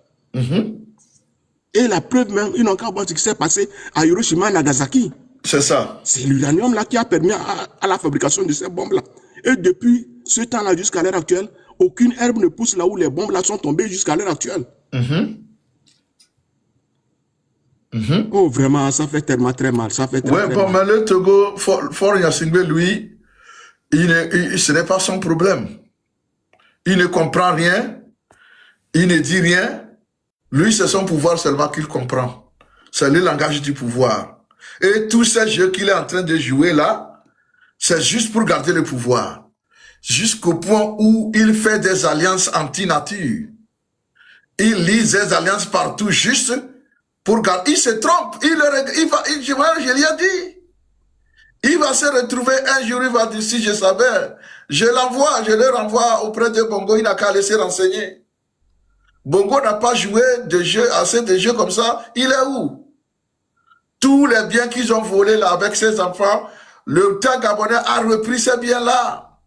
S2: Et la preuve même, ils n'ont qu'à voir ce qui s'est passé à Hiroshima et Nagasaki.
S1: C'est ça.
S2: C'est l'uranium là qui a permis à la fabrication de ces bombes-là. Et depuis ce temps-là jusqu'à l'heure actuelle, aucune herbe ne pousse là où les bombes là sont tombées jusqu'à l'heure actuelle. Oh, vraiment, ça fait tellement très mal. Ça fait très
S1: bon,
S2: mal.
S1: Mais le Togo, Faure Gnassingbé, lui, ce n'est pas son problème. Il ne comprend rien. Il ne dit rien. Lui, c'est son pouvoir seulement qu'il comprend. C'est le langage du pouvoir. Et tous ces jeux qu'il est en train de jouer là, c'est juste pour garder le pouvoir. Jusqu'au point où il fait des alliances anti-nature. Il lise des alliances partout juste pour garder. Il se trompe. Je l'ai dit. Il va se retrouver un jour, il va dire, si je savais, je le renvoie auprès de Bongo, il n'a qu'à laisser renseigner. Bongo n'a pas joué assez de jeux comme ça. Il est où? Tous les biens qu'ils ont volés là avec ses enfants, le État gabonais a repris ces biens-là.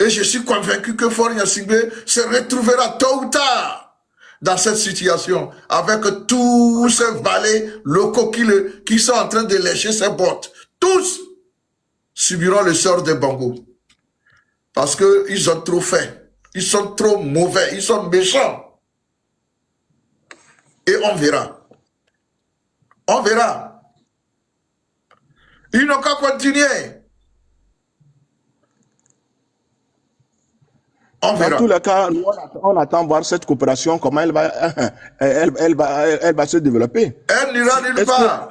S1: Et je suis convaincu que Faure Gnassingbé se retrouvera tôt ou tard dans cette situation avec tous ces valets locaux qui sont en train de lécher ses bottes. Tous subiront le sort de Bongo. Parce qu'ils ont trop fait. Ils sont trop mauvais, ils sont méchants. Et on verra. On verra. Ils n'ont qu'à continuer. On verra.
S2: Dans tous les cas, nous, on attend voir cette coopération, comment elle va se développer.
S1: Elle n'ira nulle part.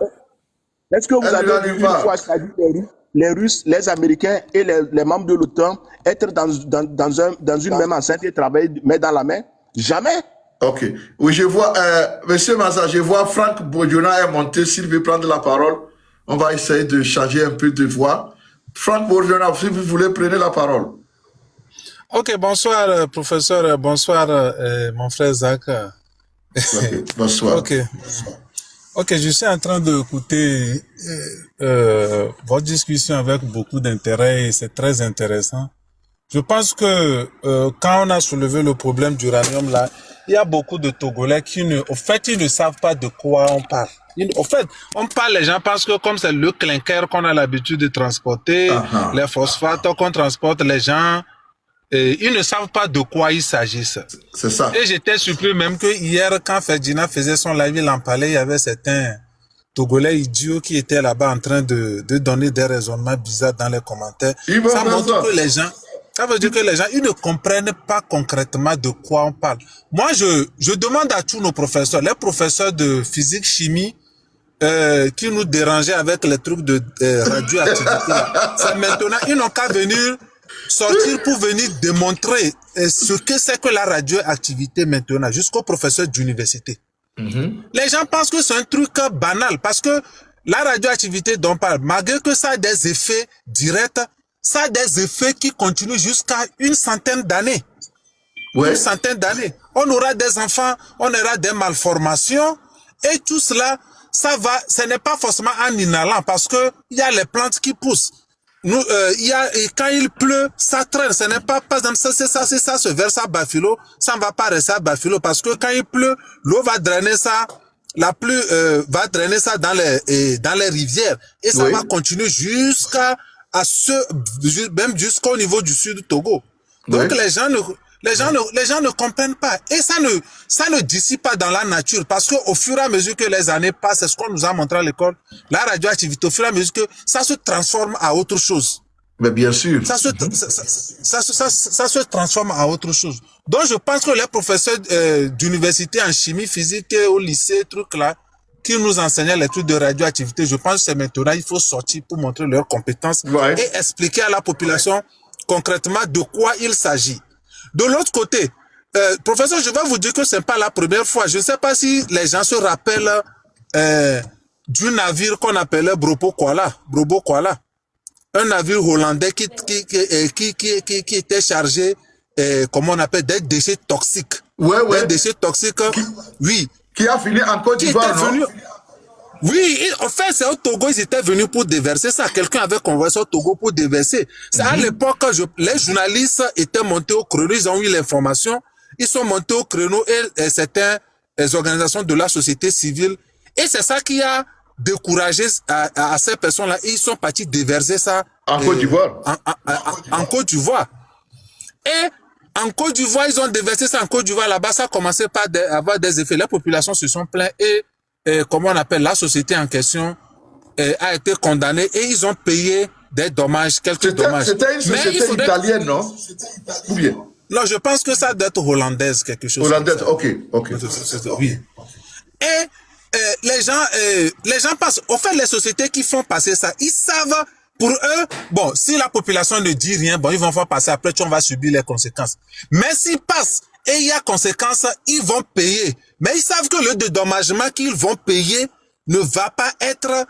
S2: Est-ce que vous avez vu une fois, c'est-à-dire les Russes, les Américains et les membres de l'OTAN être dans une même enceinte et travailler main dans la main? Jamais.
S1: Ok. Oui, je vois, Monsieur Maza, je vois Franck Bodiona est monté. S'il veut prendre la parole, on va essayer de changer un peu de voix. Franck Bodiona, si vous voulez, prenez la parole.
S3: Ok, bonsoir, professeur. Bonsoir, mon frère Zach.
S1: Okay, bonsoir.
S3: Ok, je suis en train d'écouter votre discussion avec beaucoup d'intérêt et c'est très intéressant. Je pense que quand on a soulevé le problème d'uranium là, il y a beaucoup de Togolais qui ils ne savent pas de quoi on parle. On parle, les gens pensent que comme c'est le clinker qu'on a l'habitude de transporter, les phosphates qu'on transporte, les gens, ils ne savent pas de quoi il s'agit.
S1: C'est ça.
S3: Et j'étais surpris même que hier, quand Ferdinand faisait son live, il en parlait, il y avait certains Togolais idiots qui étaient là-bas en train de donner des raisonnements bizarres dans les commentaires. Ça montre que les gens, ça veut dire que les gens, ils ne comprennent pas concrètement de quoi on parle. Moi, je demande à tous nos professeurs, les professeurs de physique, chimie, qui nous dérangeaient avec les trucs de radioactivité. C'est maintenant, ils n'ont qu'à venir sortir pour venir démontrer ce que c'est que la radioactivité maintenant, jusqu'aux professeurs d'université. Les gens pensent que c'est un truc banal parce que la radioactivité dont on parle, malgré que ça a des effets directs, ça a des effets qui continuent jusqu'à une centaine d'années. Ouais. Une centaine d'années. On aura des enfants, on aura des malformations et tout cela, ça va, ce n'est pas forcément en inhalant parce que il y a les plantes qui poussent. Nous, et quand il pleut, ça traîne. Ce n'est pas, par exemple, ça se verse à Bafilo, ça ne va pas rester à Bafilo parce que quand il pleut, l'eau va drainer ça, la pluie va drainer ça dans les rivières et ça va continuer même jusqu'au niveau du sud du Togo. Donc les gens ne comprennent pas et ça ne dissipe pas dans la nature parce que au fur et à mesure que les années passent, c'est ce qu'on nous a montré à l'école, la radioactivité, au fur et à mesure que ça se transforme à autre chose.
S1: Mais bien sûr.
S3: Ça se transforme à autre chose. Donc je pense que les professeurs d'université en chimie, physique au lycée, trucs là, qui nous enseignaient les trucs de radioactivité, je pense que c'est maintenant il faut sortir pour montrer leurs compétences et expliquer à la population concrètement de quoi il s'agit. De l'autre côté, professeur, je vais vous dire que c'est pas la première fois. Je ne sais pas si les gens se rappellent du navire qu'on appelait Brobo Koala. Un navire hollandais qui était chargé, comment on appelle, des déchets toxiques. Des déchets toxiques, oui.
S1: Qui a fini en Côte d'Ivoire, non?
S3: Oui, en fait, c'est au Togo, ils étaient venus pour déverser ça. Quelqu'un avait convoyé ça au Togo pour déverser. C'est à l'époque, les journalistes étaient montés au créneau, ils ont eu l'information, ils sont montés au créneau et c'était les organisations de la société civile. Et c'est ça qui a découragé à ces personnes-là. Ils sont partis déverser ça.
S1: En Côte d'Ivoire.
S3: En Côte d'Ivoire. Et en Côte d'Ivoire, ils ont déversé ça en Côte d'Ivoire. Là-bas, ça a commencé par avoir des effets. Les populations se sont plaintes et comment on appelle, la société en question a été condamnée et ils ont payé des dommages, quelques dommages.
S1: C'était une société italienne, non? Ou bien?
S3: Non, je pense que ça doit être hollandaise, quelque chose.
S1: Hollandaise, ok.
S3: Oui. Et les gens passent. Au fait, les sociétés qui font passer ça, ils savent, pour eux, bon, si la population ne dit rien, bon, ils vont faire passer, après, on va subir les conséquences. Mais s'ils passent et il y a conséquences, ils vont payer. Mais ils savent que le dédommagement qu'ils vont payer ne va pas être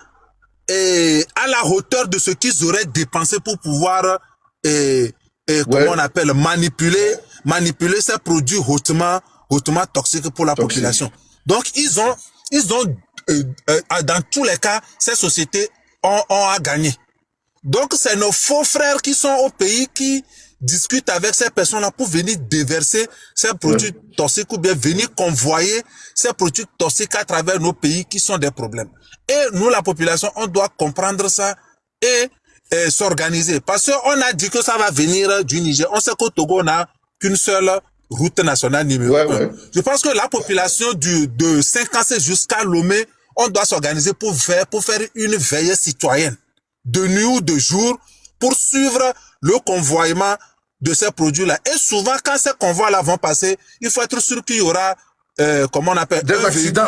S3: à la hauteur de ce qu'ils auraient dépensé pour pouvoir, comment on appelle, manipuler ces produits hautement toxiques pour la population. Donc, ils ont dans tous les cas, ces sociétés ont à gagner. Donc, c'est nos faux frères qui sont au pays qui discutent avec ces personnes-là pour venir déverser ces produits toxiques ou bien venir convoyer ces produits toxiques à travers nos pays qui sont des problèmes. Et nous, la population, on doit comprendre ça et s'organiser. Parce qu'on a dit que ça va venir du Niger. On sait qu'au Togo, on n'a qu'une seule route nationale numéro 1. Je pense que la population de Saint-Cancé jusqu'à Lomé, on doit s'organiser pour faire une veille citoyenne, de nuit ou de jour, pour suivre le convoiement de ces produits-là. Et souvent, quand ces convois-là vont passer, il faut être sûr qu'il y aura, comment on appelle,
S1: des accidents.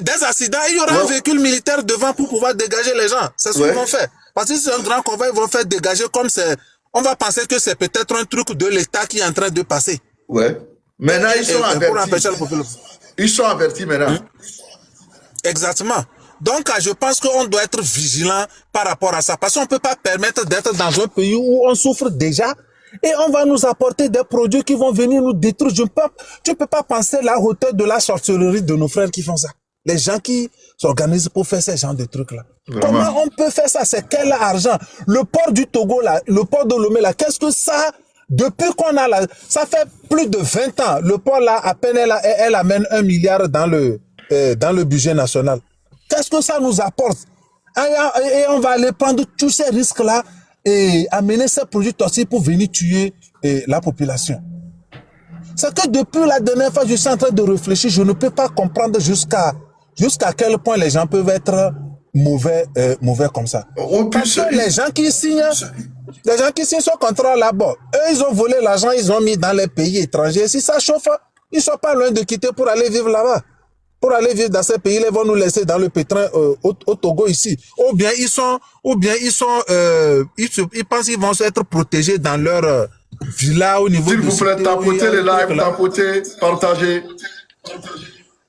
S3: Des accidents, il y aura un véhicule militaire devant pour pouvoir dégager les gens. C'est ce qu'ils vont faire. Parce que c'est un grand convoi, ils vont faire dégager comme c'est. On va penser que c'est peut-être un truc de l'État qui est en train de passer.
S1: Maintenant, ils sont avertis. Ils sont avertis maintenant.
S3: Exactement. Donc, je pense qu'on doit être vigilant par rapport à ça. Parce qu'on ne peut pas permettre d'être dans un pays où on souffre déjà et on va nous apporter des produits qui vont venir nous détruire. Tu ne peux pas penser la hauteur de la sorcellerie de nos frères qui font ça. Les gens qui s'organisent pour faire ces genres de trucs-là. Comment on peut faire ça? C'est quel argent? Le port du Togo, là, le port de Lomé, là, qu'est-ce que ça, depuis qu'on a là, ça fait plus de 20 ans. Le port, là, à peine elle amène 1 milliard dans le budget national. Qu'est-ce que ça nous apporte? Et on va aller prendre tous ces risques-là et amener ces produits toxiques pour venir tuer la population. C'est que depuis la dernière fois, je suis en train de réfléchir, je ne peux pas comprendre jusqu'à quel point les gens peuvent être mauvais comme ça. Parce que les gens qui signent ce contrat là-bas, eux, ils ont volé l'argent, ils ont mis dans les pays étrangers. Si ça chauffe, ils ne sont pas loin de quitter pour aller vivre là-bas. Pour aller vivre dans ces pays, ils vont nous laisser dans le pétrin au Togo ici. Ou bien ils pensent qu'ils vont être protégés dans leur villa au niveau.
S1: S'il vous plaît, tapotez les lives, tapotez, partagez.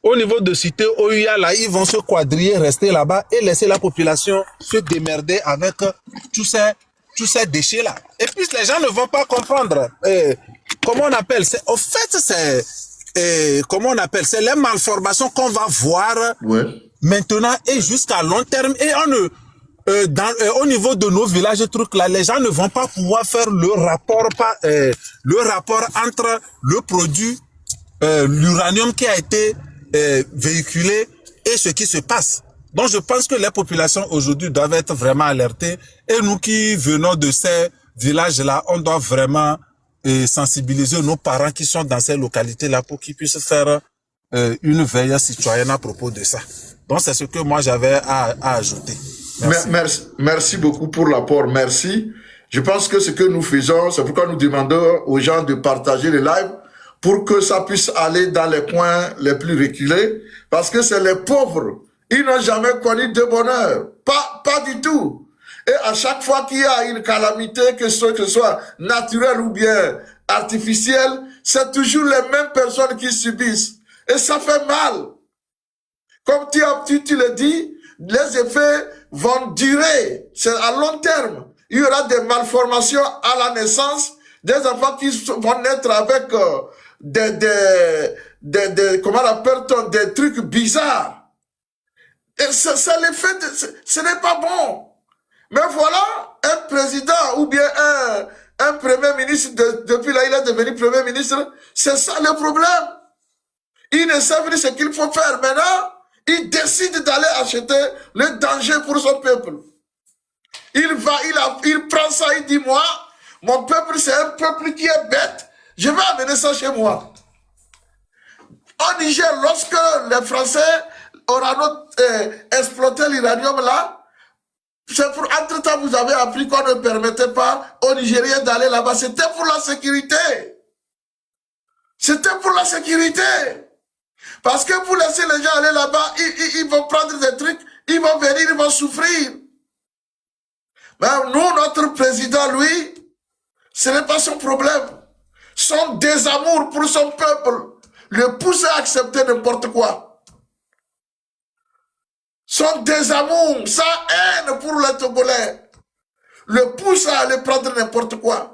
S3: au niveau de cité OUA, là, ils vont se quadriller, rester là-bas et laisser la population se démerder avec tous ces déchets-là. Et puis, les gens ne vont pas comprendre. Comment on appelle? En fait, comment on appelle? C'est les malformations qu'on va voir maintenant et jusqu'à long terme. Et on ne... au niveau de nos villages et trucs là, les gens ne vont pas pouvoir faire le rapport entre le produit, l'uranium qui a été véhiculé et ce qui se passe. Donc je pense que les populations aujourd'hui doivent être vraiment alertées et nous qui venons de ces villages là, on doit vraiment sensibiliser nos parents qui sont dans ces localités là pour qu'ils puissent faire une veille citoyenne à propos de ça. Donc c'est ce que moi j'avais à ajouter.
S1: Merci beaucoup pour l'apport, merci. Je pense que ce que nous faisons, c'est pourquoi nous demandons aux gens de partager les lives pour que ça puisse aller dans les coins les plus reculés, parce que c'est les pauvres. Ils n'ont jamais connu de bonheur. Pas du tout. Et à chaque fois qu'il y a une calamité, que ce soit naturelle ou bien artificielle, c'est toujours les mêmes personnes qui subissent. Et ça fait mal. Comme tu le dis, les effets vont durer. C'est à long terme. Il y aura des malformations à la naissance, des enfants qui vont naître avec comment on appelle-t-on, des trucs bizarres. Et c'est l'effet ce n'est pas bon. Mais voilà, un président ou bien un premier ministre, depuis là il est devenu premier ministre, c'est ça le problème. Il ne sait pas ce qu'il faut faire. Maintenant, il décide d'aller acheter le danger pour son peuple. Il prend ça, il dit, moi, mon peuple, c'est un peuple qui est bête. Je vais amener ça chez moi. Au Niger, lorsque les Français auront exploité l'uranium là, c'est pour, entre-temps, vous avez appris qu'on ne permettait pas aux Nigériens d'aller là-bas. C'était pour la sécurité. C'était pour la sécurité. Parce que pour laisser les gens aller là-bas, ils vont prendre des trucs, ils vont venir, ils vont souffrir. Mais nous, notre président, lui, ce n'est pas son problème. Son désamour pour son peuple le pousse à accepter n'importe quoi. Son désamour, sa haine pour les Togolais le pousse à aller prendre n'importe quoi.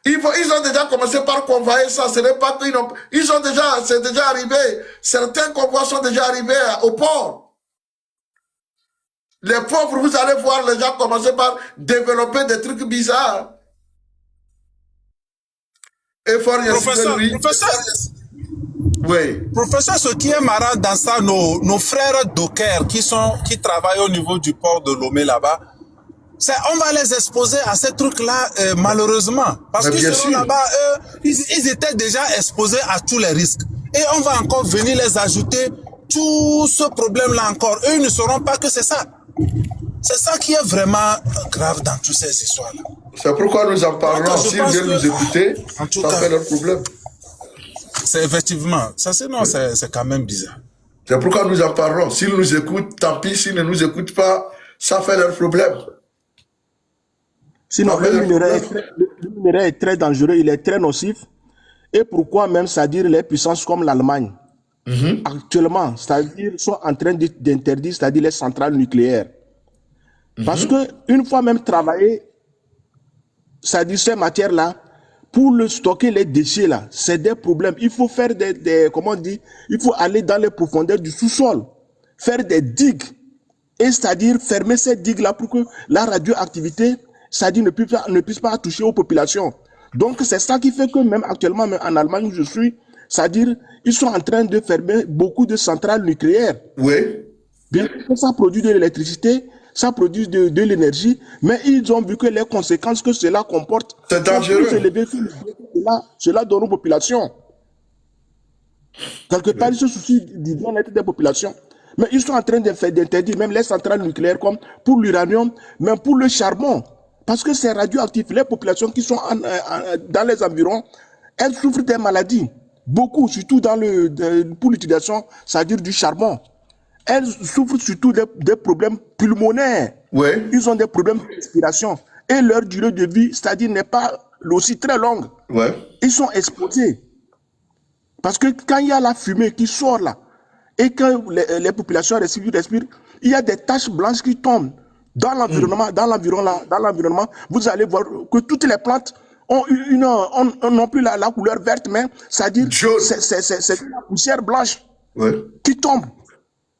S1: Ils ont déjà commencé par convoyer ça. Ce n'est pas qu'ils ont... c'est déjà arrivé. Certains convois sont déjà arrivés au port. Les pauvres, vous allez voir les gens commencer par développer des trucs bizarres. Et fort,
S3: professeur,
S1: oui.
S3: Professeur, ce qui est marrant dans ça, nos frères dockers qui travaillent au niveau du port de Lomé là-bas, on va les exposer à ces trucs-là, malheureusement. Parce qu'ils seront là-bas, ils étaient déjà exposés à tous les risques. Et on va encore venir les ajouter tout ce problème-là encore. Eux, ils ne sauront pas que c'est ça. C'est ça qui est vraiment grave dans toutes ces histoires-là.
S1: C'est pourquoi nous en parlons. S'ils viennent nous écouter, ça fait leur problème.
S3: C'est effectivement, ça c'est quand même bizarre.
S1: C'est pourquoi nous en parlons. S'ils nous écoutent, tant pis. S'ils ne nous écoutent pas, ça fait leur problème.
S2: Sinon, le minerai est très dangereux, il est très nocif. Et pourquoi même, c'est-à-dire les puissances comme l'Allemagne, actuellement, c'est-à-dire sont en train d'interdire, c'est-à-dire les centrales nucléaires. Parce que une fois même travaillé, c'est-à-dire ces matières-là, pour le stocker les déchets là, c'est des problèmes. Il faut faire comment on dit, il faut aller dans les profondeurs du sous-sol, faire des digues, et c'est-à-dire fermer ces digues-là pour que la radioactivité, c'est-à-dire ne puisse pas toucher aux populations. Donc c'est ça qui fait que même actuellement, même en Allemagne où je suis, c'est-à-dire ils sont en train de fermer beaucoup de centrales nucléaires.
S1: Oui.
S2: Bien que ça produit de l'électricité, ça produit de l'énergie, mais ils ont vu que les conséquences que cela comporte
S1: sont dangereux.
S2: Cela donne aux populations. Quelque part, ils se soucient du bien-être des populations. Mais ils sont en train d'interdire même les centrales nucléaires comme pour l'uranium, même pour le charbon. Parce que c'est radioactif. Les populations qui sont dans les environs, elles souffrent des maladies. Beaucoup, surtout pour l'utilisation, c'est-à-dire du charbon. Elles souffrent surtout des problèmes pulmonaires.
S1: Oui.
S2: Ils ont des problèmes de respiration. Et leur durée de vie, c'est-à-dire n'est pas aussi très longue.
S1: Ouais.
S2: Ils sont exposés. Parce que quand il y a la fumée qui sort là, et que les populations respirent, il y a des taches blanches qui tombent dans l'environnement. Dans l'environnement, vous allez voir que toutes les plantes n'ont plus la couleur verte, mais c'est-à-dire c'est la poussière blanche qui tombe.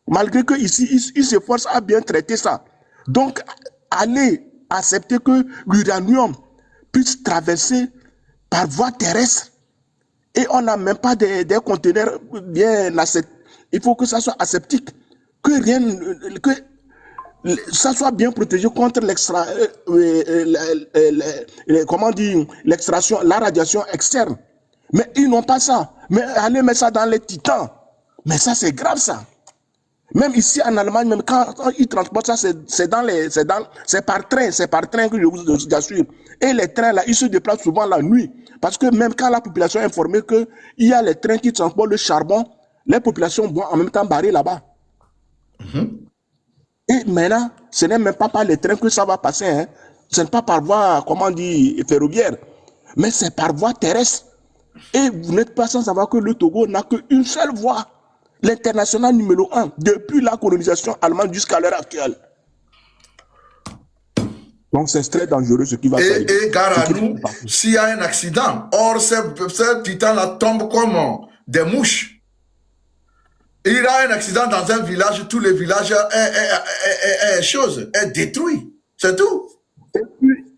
S2: Malgré que ici, ils s'efforcent à bien traiter ça. Donc, allez accepter que l'uranium puisse traverser par voie terrestre. Et on n'a même pas des conteneurs bien aseptiques. Il faut que ça soit aseptique. Que ça soit bien protégé contre l'extraction, la radiation externe. Mais ils n'ont pas ça. Mais allez mettre ça dans les titans. Mais ça, c'est grave, ça. Même ici en Allemagne, même quand ils transportent ça, c'est par train que je vous assure. Et les trains là, ils se déplacent souvent la nuit. Parce que même quand la population est informée qu'il y a les trains qui transportent le charbon, les populations vont en même temps barrer là-bas. Et maintenant, ce n'est même pas par les trains que ça va passer. Hein. Ce n'est pas par voie, ferroviaire. Mais c'est par voie terrestre. Et vous n'êtes pas sans savoir que le Togo n'a qu'une seule voie. L'international numéro 1, depuis la colonisation allemande jusqu'à l'heure actuelle. Donc c'est très dangereux ce qui va se passer.
S1: Et gare à nous, s'il y a un accident, or ces titans-là tombent comme des mouches. Il y a un accident dans un village, tous les villages est détruit. C'est tout.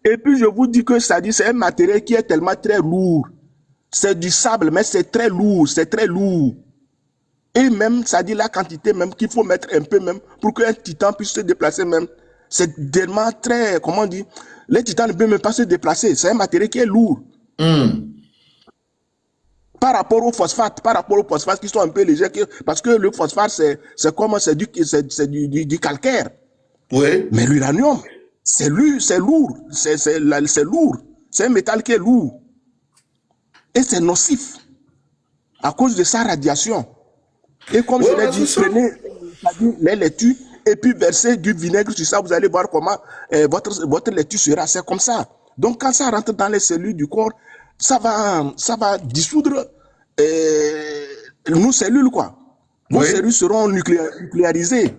S2: Et puis je vous dis que ça dit, c'est un matériel qui est tellement très lourd. C'est du sable, mais c'est très lourd, c'est très lourd. Et même, ça dit la quantité même qu'il faut mettre un peu même pour qu'un titan puisse se déplacer même. C'est tellement très, comment on dit, les titans ne peuvent même pas se déplacer. C'est un matériel qui est lourd. Par rapport aux phosphates qui sont un peu légers, parce que le phosphate, c'est du calcaire.
S1: Oui.
S2: Mais l'uranium, c'est lourd. C'est lourd. C'est un métal qui est lourd. Et c'est nocif à cause de sa radiation. Et comme je l'ai dit, prenez les laitues et puis versez du vinaigre sur ça, vous allez voir comment votre laitue sera. C'est comme ça. Donc quand ça rentre dans les cellules du corps, ça va dissoudre nos cellules, quoi. Nos cellules seront nucléarisées.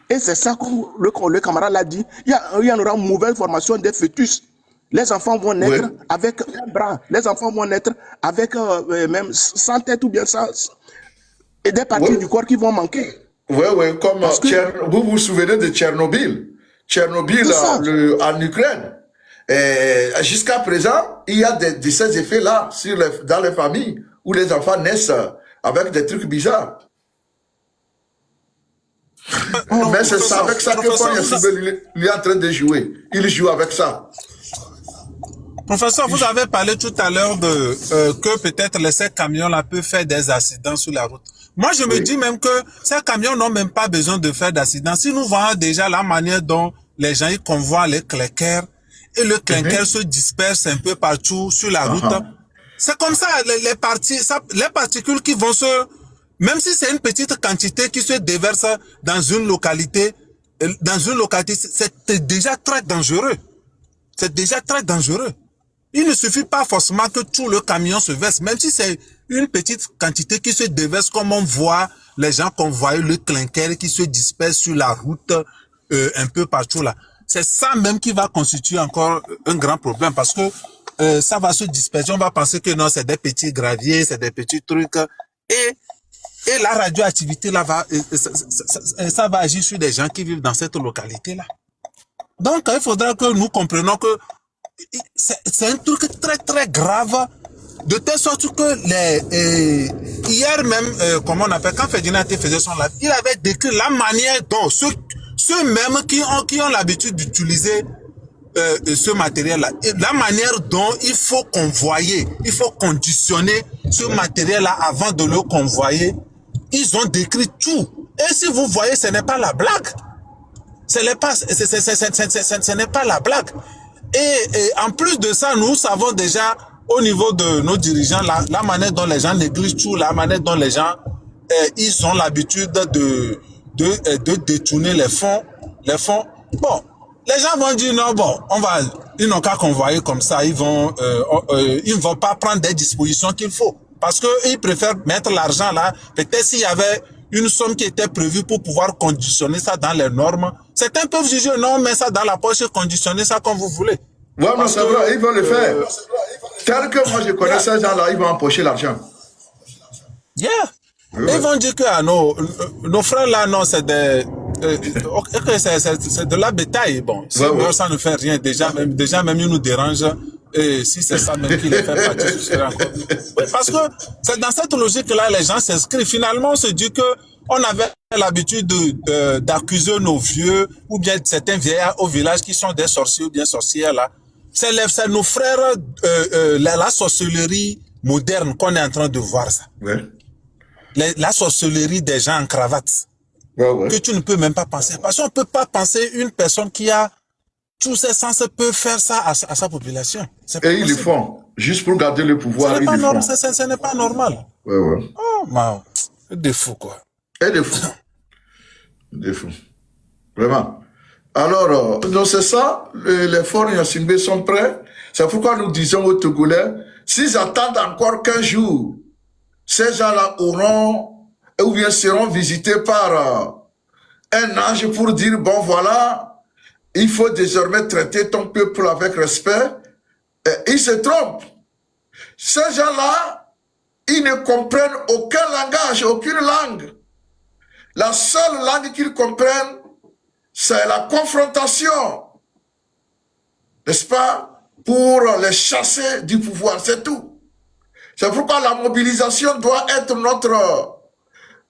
S2: Et c'est ça que le camarade l'a dit. Il y en aura une mauvaise formation des fœtus. Les enfants vont naître avec un bras. Les enfants vont naître avec même 100 têtes ou bien ça. Et des parties du corps qui vont manquer.
S1: Oui, comme vous vous souvenez de Tchernobyl. Tchernobyl en Ukraine. Jusqu'à présent, il y a de ces effets-là dans les familles où les enfants naissent avec des trucs bizarres. Mais c'est avec ça que il est en train de jouer. Il joue avec ça.
S3: Professeur, vous avez parlé tout à l'heure que peut-être ces camions-là peuvent faire des accidents sur la route. Moi, je me dis même que ces camions n'ont même pas besoin de faire d'accidents. Si nous voyons déjà la manière dont les gens y convoient les clinkers et le clinker se disperse un peu partout sur la route, c'est comme ça, les particules qui vont même si c'est une petite quantité qui se déverse dans une localité, c'est déjà très dangereux. C'est déjà très dangereux. Il ne suffit pas forcément que tout le camion se verse, même si c'est une petite quantité qui se déverse, comme on voit les gens convoyer le clinker qui se disperse sur la route un peu partout là. C'est ça même qui va constituer encore un grand problème parce que ça va se disperser. On va penser que non, c'est des petits graviers, c'est des petits trucs. Et la radioactivité là ça va agir sur des gens qui vivent dans cette localité là. Donc il faudra que nous comprenions que c'est un truc très très grave, de telle sorte que hier même, comment on appelle, quand Ferdinand faisait son live, il avait décrit la manière dont ceux mêmes qui ont l'habitude d'utiliser ce matériel-là, la manière dont il faut convoyer, il faut conditionner ce matériel-là avant de le convoyer, ils ont décrit tout. Et si vous voyez, ce n'est pas la blague. Ce n'est pas la blague. Et en plus de ça, nous savons déjà au niveau de nos dirigeants la manière dont les gens négligent tout, la manière dont les gens ils ont l'habitude de détourner les fonds. Bon, les gens vont dire non, bon, ils n'ont qu'à convoyer comme ça, ils ne vont pas prendre des dispositions qu'il faut. Parce que ils préfèrent mettre l'argent là. Peut-être s'il y avait une somme qui était prévue pour pouvoir conditionner ça dans les normes. Certains peuvent juger, non, mais ça dans la poche et conditionner ça comme vous voulez.
S1: Ouais, mais c'est vrai, ils vont le faire. Tel que moi je connais ces gens-là, ils vont empocher l'argent.
S3: Yeah. Ils vont dire que nos frères là, non, c'est des... c'est de la bétail. Bon, si ça ne fait rien, déjà même il nous dérange. Et si c'est ça même qui les fait partir, ce serait encore. Oui, parce que c'est dans cette logique-là, les gens s'inscrivent. Finalement, on se dit que on avait l'habitude d'accuser nos vieux ou bien certains vieillards au village qui sont des sorciers ou bien sorcières là. C'est nos frères, la sorcellerie moderne qu'on est en train de voir ça.
S1: Ouais.
S3: La sorcellerie des gens en cravate. Ouais. Que tu ne peux même pas penser. Parce qu'on ne peut pas penser une personne qui a tous ces sens peut faire ça à sa population.
S1: Et ils le font. Juste pour garder le pouvoir, ils le font.
S3: Ce n'est pas normal.
S1: Ouais.
S3: Oh, man. Des fous, quoi.
S1: Et des fous. Des fous. Vraiment. Alors, donc c'est ça, les forts Yassingbe sont prêts. C'est pourquoi nous disons aux Togolais, s'ils attendent encore 15 jours, ces gens-là auront, ou bien seront visités par un ange pour dire, bon voilà, il faut désormais traiter ton peuple avec respect. Et ils se trompent. Ces gens-là, ils ne comprennent aucun langage, aucune langue. La seule langue qu'ils comprennent, c'est la confrontation. N'est-ce pas? Pour les chasser du pouvoir, c'est tout. C'est pourquoi la mobilisation doit être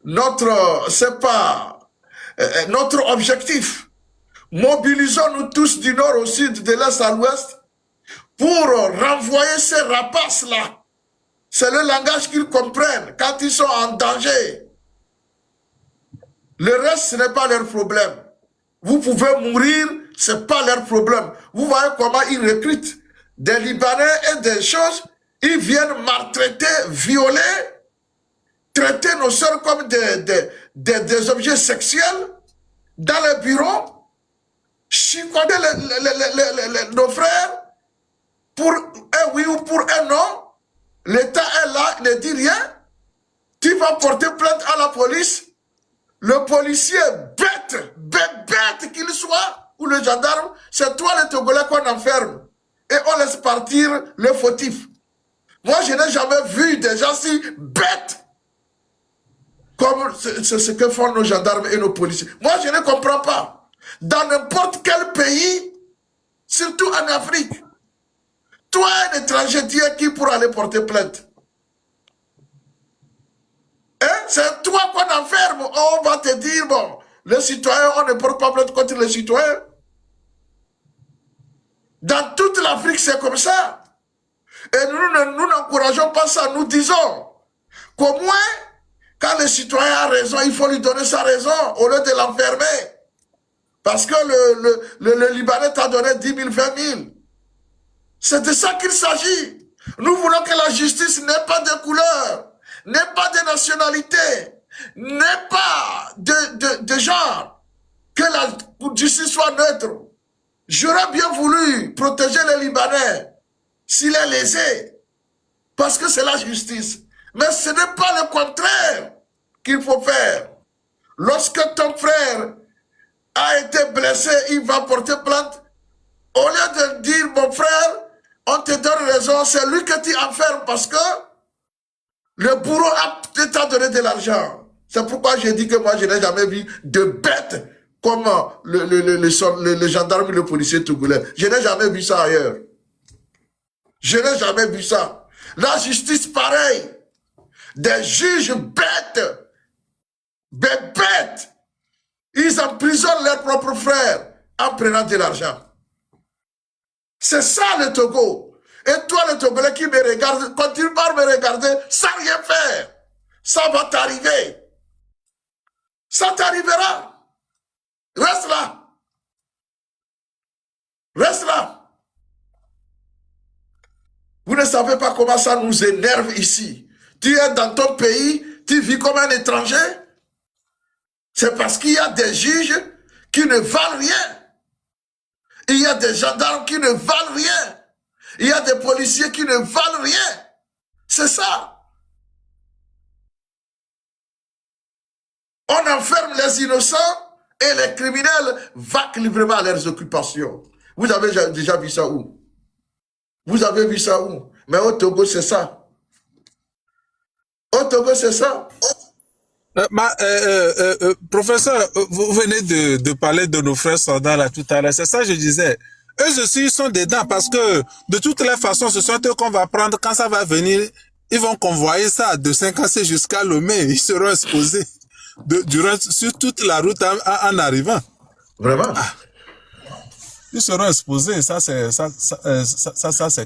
S1: notre objectif. Mobilisons-nous tous du nord au sud, de l'est à l'ouest, pour renvoyer ces rapaces-là. C'est le langage qu'ils comprennent quand ils sont en danger. Le reste, ce n'est pas leur problème. Vous pouvez mourir, ce n'est pas leur problème. Vous voyez comment ils recrutent des Libanais et des choses. Ils viennent maltraiter, violer, traiter nos sœurs comme des objets sexuels dans les bureaux. Chicoter nos frères pour un oui ou pour un non. L'État est là, il ne dit rien. Tu vas porter plainte à la police. Le policier, bête qu'il soit, ou le gendarme, c'est toi le Togolais qu'on enferme. Et on laisse partir le fautif. Moi, je n'ai jamais vu des gens si bêtes comme c'est ce que font nos gendarmes et nos policiers. Moi, je ne comprends pas. Dans n'importe quel pays, surtout en Afrique, toi, un étranger, tu es qui pour aller porter plainte? Hein? C'est toi qu'on enferme. On va te dire, bon, les citoyens, on ne porte pas plainte contre les citoyens. Dans toute l'Afrique, c'est comme ça. Et nous n'encourageons pas ça. Nous disons qu'au moins, quand le citoyen a raison, il faut lui donner sa raison au lieu de l'enfermer. Parce que le Libanais t'a donné 10 000, 20 000. C'est de ça qu'il s'agit. Nous voulons que la justice n'ait pas de couleur, n'ait pas de nationalité, n'ait pas de genre. Que la justice soit neutre. J'aurais bien voulu protéger les Libanais s'il est lésé. Parce que c'est la justice. Mais ce n'est pas le contraire qu'il faut faire. Lorsque ton frère a été blessé, il va porter plainte. Au lieu de dire, mon frère, on te donne raison, c'est lui que tu enfermes parce que le bourreau t'a donné de l'argent. C'est pourquoi j'ai dit que moi, je n'ai jamais vu de bêtes comme le gendarme et le policier togolais. Je n'ai jamais vu ça ailleurs. Je n'ai jamais vu ça. La justice, pareil. Des juges bêtes. Bêtes. Ils emprisonnent leurs propres frères en prenant de l'argent. C'est ça le Togo. Et toi, le Togolais qui me regarde, continue par me regarder sans rien faire. Ça va t'arriver. Ça t'arrivera. Reste là. Reste là. Vous ne savez pas comment ça nous énerve ici. Tu es dans ton pays, tu vis comme un étranger. C'est parce qu'il y a des juges qui ne valent rien. Il y a des gendarmes qui ne valent rien. Il y a des policiers qui ne valent rien. C'est ça. On enferme les innocents et les criminels vaquent librement à leurs occupations. Vous avez déjà vu ça où? Vous avez vu ça où? Mais au Togo, c'est ça. Au Togo, c'est ça.
S3: Professeur, vous venez de parler de nos frères soldats là tout à l'heure. C'est ça que je disais. Eux aussi, ils sont dedans parce que de toutes les façons, ce sont eux qu'on va prendre quand ça va venir. Ils vont convoyer ça de Saint-Cassé jusqu'à Lomé. Ils seront exposés sur toute la route en arrivant.
S1: Vraiment?
S3: Ils seront exposés, ça c'est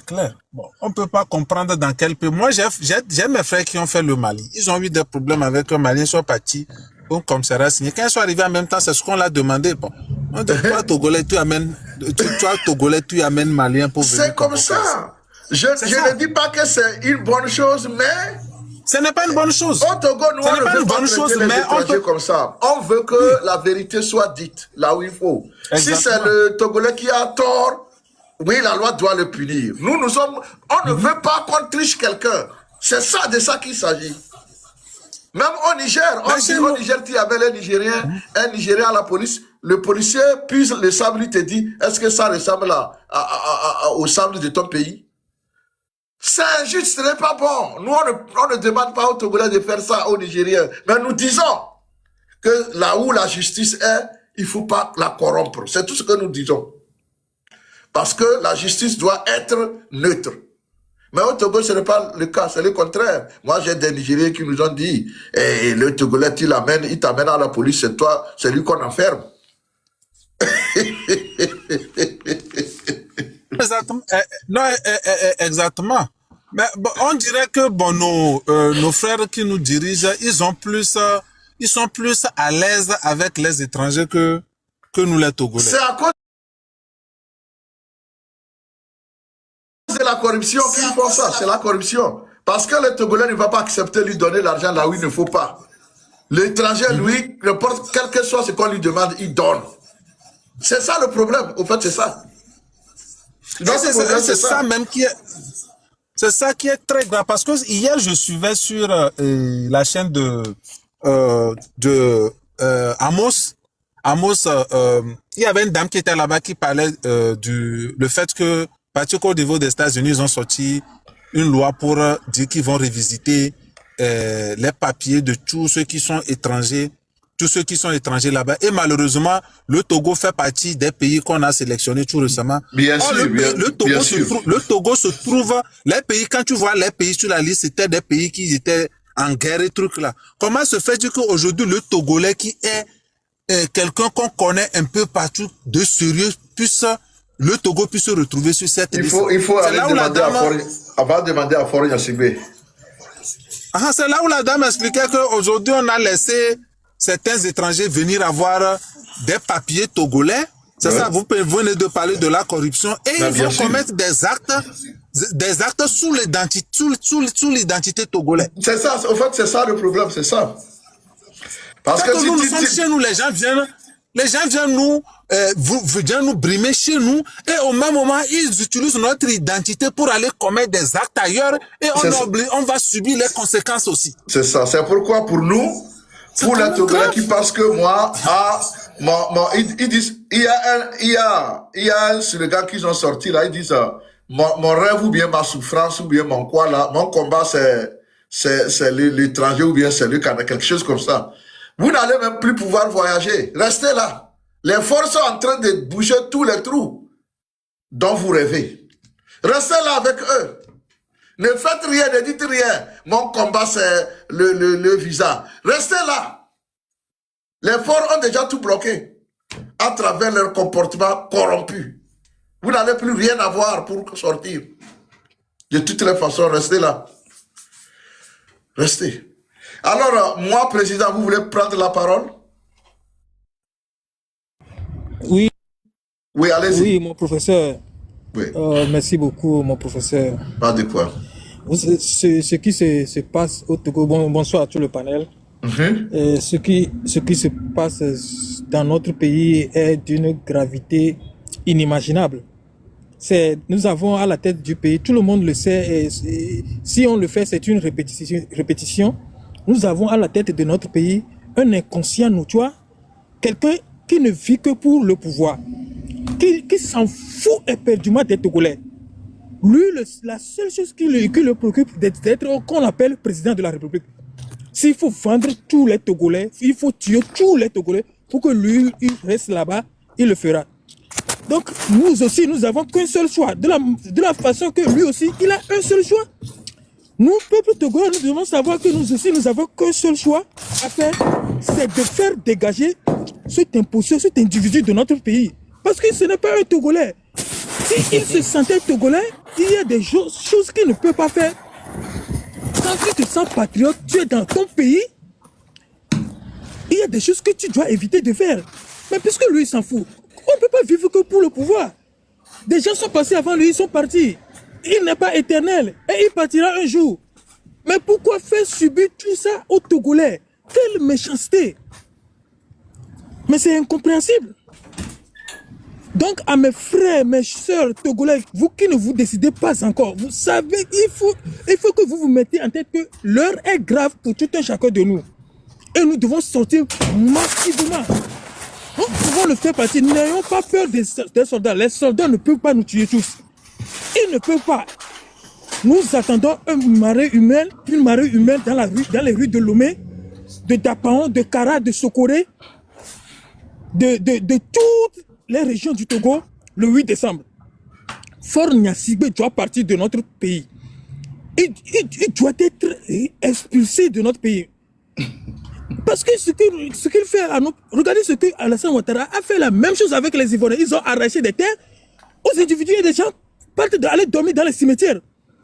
S3: clair. Bon, on peut pas comprendre dans quel pays. Moi, j'ai mes frères qui ont fait le Mali. Ils ont eu des problèmes avec un Malien, ils sont partis au commissariat signé. Quand ils sont arrivés en même temps, c'est ce qu'on l'a demandé. Bon, on dit, toi, Togolais, tu amènes Malien pour venir.
S1: C'est comme ça. Je ne dis pas que c'est une bonne chose, mais...
S3: Ce n'est pas une bonne chose.
S1: Au Togo, nous, on ne veut pas traiter les étrangers comme ça. On veut que la vérité soit dite là où il faut. Exactement. Si c'est le Togolais qui a tort, oui, la loi doit le punir. On ne veut pas qu'on triche quelqu'un. C'est ça, de ça qu'il s'agit. Même au Niger, au Niger, tu avais un Nigérien à la police. Le policier puise le sable, il te dit, est-ce que ça ressemble au sable de ton pays? C'est injuste, ce n'est pas bon. Nous, on ne demande pas aux Togolais de faire ça aux Nigériens. Mais nous disons que là où la justice est, il ne faut pas la corrompre. C'est tout ce que nous disons. Parce que la justice doit être neutre. Mais au Togo, ce n'est pas le cas, c'est le contraire. Moi, j'ai des Nigériens qui nous ont dit, le Togolais, il t'amène à la police, c'est toi, c'est lui qu'on enferme.
S3: Exactement. Non, exactement. Mais bon, on dirait que nos frères qui nous dirigent, ils sont plus à l'aise avec les étrangers que nous les Togolais.
S1: C'est à cause de la corruption qu'ils font ça. C'est la corruption. Parce que le Togolais ne va pas accepter de lui donner l'argent là où il ne faut pas. L'étranger, lui, n'importe quel que soit ce qu'on lui demande, il donne. C'est ça le problème. Au fait, c'est ça.
S3: C'est ça même qui est... C'est ça qui est très grave. Parce que hier, je suivais sur la chaîne de Amos. Il y avait une dame qui était là-bas qui parlait le fait que, parce qu'au niveau des États-Unis, ils ont sorti une loi pour dire qu'ils vont revisiter les papiers de tous ceux qui sont étrangers. Tous ceux qui sont étrangers là-bas. Et malheureusement, le Togo fait partie des pays qu'on a sélectionnés tout récemment.
S1: Bien sûr,
S3: le Togo se trouve, les pays, quand tu vois les pays sur la liste, c'était des pays qui étaient en guerre et trucs là. Comment se fait-il qu'aujourd'hui, le Togolais qui est quelqu'un qu'on connaît un peu partout de sérieux, le Togo puisse se retrouver sur cette liste?
S1: Il faut aller demander à Fori Yassibé.
S3: C'est là où la dame expliquait qu'aujourd'hui, on a laissé certains étrangers venir avoir des papiers togolais. C'est ça, vous venez de parler de la corruption et ils vont commettre des actes sous l'identité togolaise.
S1: C'est ça, en fait, c'est ça le problème, c'est ça.
S3: Parce que si nous sommes chez nous, les gens viennent nous brimer chez nous et au même moment, ils utilisent notre identité pour aller commettre des actes ailleurs et on va subir les conséquences aussi.
S1: C'est ça, c'est pourquoi pour nous, pour les Togolais qui pensent que moi, ils disent, il y a un slogan qu'ils ont sorti là, ils disent, mon rêve ou bien ma souffrance ou bien mon quoi là, mon combat c'est l'étranger ou bien c'est le Canada, quelque chose comme ça. Vous n'allez même plus pouvoir voyager. Restez là. Les forces sont en train de bouger tous les trous dont vous rêvez. Restez là avec eux. Ne faites rien, ne dites rien. Mon combat, c'est le visa. Restez là. Les forts ont déjà tout bloqué à travers leur comportement corrompu. Vous n'allez plus rien avoir pour sortir. De toutes les façons, restez là. Restez. Alors, moi, président, vous voulez prendre la parole?
S4: Oui.
S1: Oui, allez-y.
S4: Oui, mon professeur.
S1: Oui.
S4: Merci beaucoup, mon professeur.
S1: Pas de quoi.
S4: Ce qui se passe au Togo, bonsoir à tout le panel. Ce qui se passe dans notre pays est d'une gravité inimaginable. Nous avons à la tête du pays, tout le monde le sait, et si on le fait, c'est une répétition. Nous avons à la tête de notre pays un inconscient notoire, quelqu'un qui ne vit que pour le pouvoir, qui s'en fout éperdument des Togolais. Lui, la seule chose qui le préoccupe d'être qu'on appelle président de la République. S'il faut vendre tous les Togolais, il faut tuer tous les Togolais pour que lui, il reste là-bas, il le fera. Donc, nous aussi, nous n'avons qu'un seul choix. De la façon que lui aussi, il a un seul choix. Nous, peuple togolais, nous devons savoir que nous aussi, nous n'avons qu'un seul choix à faire, c'est de faire dégager cet imposteur, cet individu de notre pays. Parce que ce n'est pas un Togolais. S'il se sentait Togolais, il y a des choses qu'il ne peut pas faire. Quand tu te sens patriote, tu es dans ton pays, il y a des choses que tu dois éviter de faire. Mais puisque lui, il s'en fout, on ne peut pas vivre que pour le pouvoir. Des gens sont passés avant lui, ils sont partis. Il n'est pas éternel et il partira un jour. Mais pourquoi faire subir tout ça aux Togolais? Quelle méchanceté! Mais c'est incompréhensible. Donc à mes frères, mes soeurs Togolais, vous qui ne vous décidez pas encore, vous savez qu'il faut que vous vous mettiez en tête que l'heure est grave pour tout un chacun de nous. Et nous devons sortir massivement. Nous pouvons le faire partir. N'ayons pas peur des soldats. Les soldats ne peuvent pas nous tuer tous. Ils ne peuvent pas. Nous attendons une marée humaine dans les rues de Lomé, de Dapaon, de Kara, de Sokoré, de toutes les régions du Togo, le 8 décembre. Fort Nyassigbe doit partir de notre pays. Il doit être expulsé de notre pays. Parce que ce qu'il fait à nous, regardez ce que Alassane Ouattara a fait la même chose avec les Ivoiriens. Ils ont arraché des terres aux individus et des gens partent d'aller dormir dans les cimetières.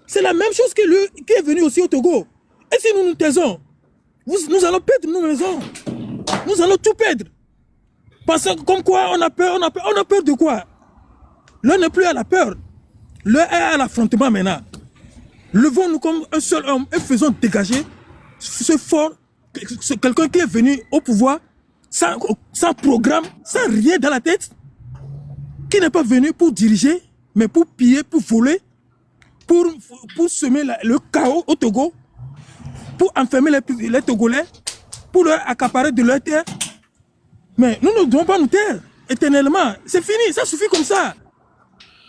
S4: C'est la même chose qui est venu aussi au Togo. Et si nous nous taisons, nous allons perdre nos maisons. Nous allons tout perdre. Parce que comme quoi on a peur de quoi? L'heure n'est plus à la peur. L'heure est à l'affrontement maintenant. Levons-nous comme un seul homme et faisons dégager ce fort, quelqu'un qui est venu au pouvoir sans programme, sans rien dans la tête, qui n'est pas venu pour diriger, mais pour piller, pour voler, pour semer le chaos au Togo, pour enfermer les Togolais, pour leur accaparer de leur terre. Mais nous ne devons pas nous taire éternellement. C'est fini, ça suffit comme ça.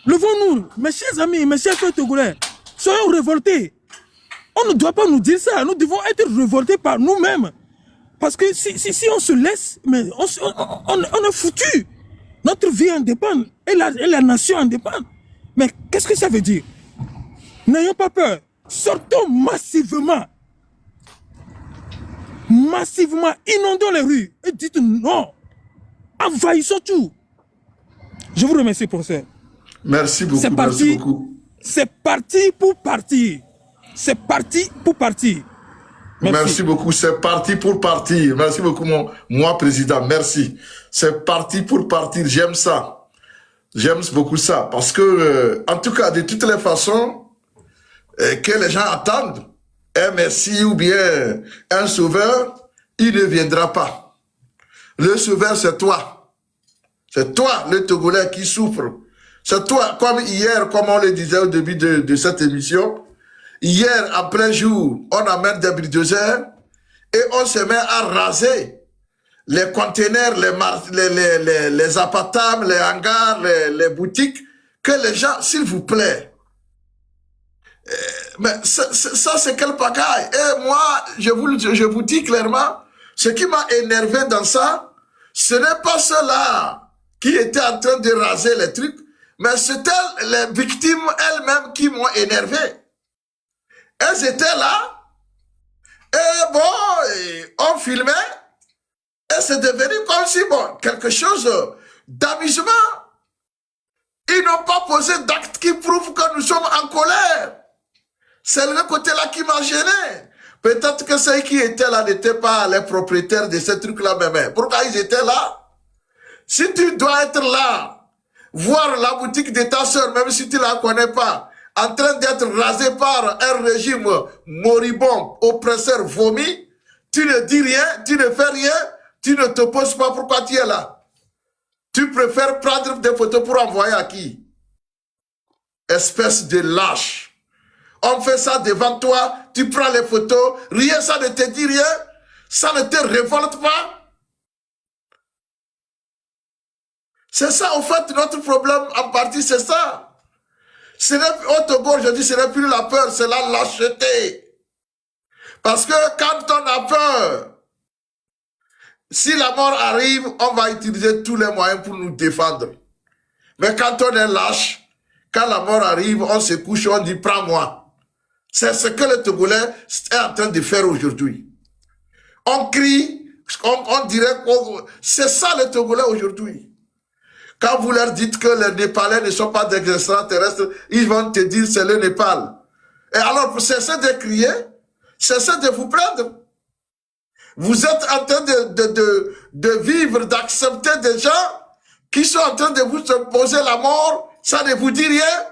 S4: Levons-nous, mes chers amis, mes chers frères togolais. Soyons révoltés. On ne doit pas nous dire ça. Nous devons être révoltés par nous-mêmes. Parce que si on se laisse, mais on est foutu. Notre vie en dépend. Et la nation en dépend. Mais qu'est-ce que ça veut dire? N'ayons pas peur. Sortons massivement. Massivement. Inondons les rues. Et dites non. Envahissons tout. Je vous remercie, professeur.
S1: Merci beaucoup.
S4: C'est parti.
S1: Merci beaucoup.
S4: C'est parti pour partir. C'est parti pour partir.
S1: Merci beaucoup. C'est parti pour partir. Merci beaucoup, moi, président. Merci. C'est parti pour partir. J'aime ça. J'aime beaucoup ça. Parce que, en tout cas, de toutes les façons, que les gens attendent un Messie ou bien un sauveur, il ne viendra pas. Le sauveur, c'est toi. C'est toi, le Togolais, qui souffre. C'est toi, comme hier, comme on le disait au début de cette émission. Hier, après jour, on amène des bulldozers et on se met à raser les conteneurs, les appartements, les hangars, les boutiques, que les gens, s'il vous plaît. Mais ça, c'est quel pagaille. Et moi, je vous dis clairement, ce qui m'a énervé dans ça, ce n'est pas ceux-là qui étaient en train de raser les trucs, mais c'était les victimes elles-mêmes qui m'ont énervé. Elles étaient là, et bon, on filmait, et c'est devenu comme si, bon, quelque chose d'amusement. Ils n'ont pas posé d'actes qui prouvent que nous sommes en colère. C'est le côté-là qui m'a gêné. Peut-être que ceux qui étaient là n'étaient pas les propriétaires de ces trucs-là, mais pourquoi ils étaient là? Si tu dois être là, voir la boutique de ta soeur, même si tu ne la connais pas, en train d'être rasé par un régime moribond, oppresseur, vomi, tu ne dis rien, tu ne fais rien, tu ne te poses pas pourquoi tu es là. Tu préfères prendre des photos pour envoyer à qui? Espèce de lâche. On fait ça devant toi, tu prends les photos, rien, ça ne te dit rien. Ça ne te révolte pas? C'est ça, en fait, notre problème, en partie, c'est ça. Au Togo, je dis, ce n'est plus la peur, c'est la lâcheté. Parce que quand on a peur, si la mort arrive, on va utiliser tous les moyens pour nous défendre. Mais quand on est lâche, quand la mort arrive, on se couche, on dit, prends-moi. C'est ce que le Togolais est en train de faire aujourd'hui. On crie, on dirait, c'est ça le Togolais aujourd'hui. Quand vous leur dites que les Népalais ne sont pas des extraterrestres, ils vont te dire c'est le Népal. Et alors, cessez de crier, cessez de vous plaindre. Vous êtes en train de vivre, d'accepter des gens qui sont en train de vous poser la mort, ça ne vous dit rien?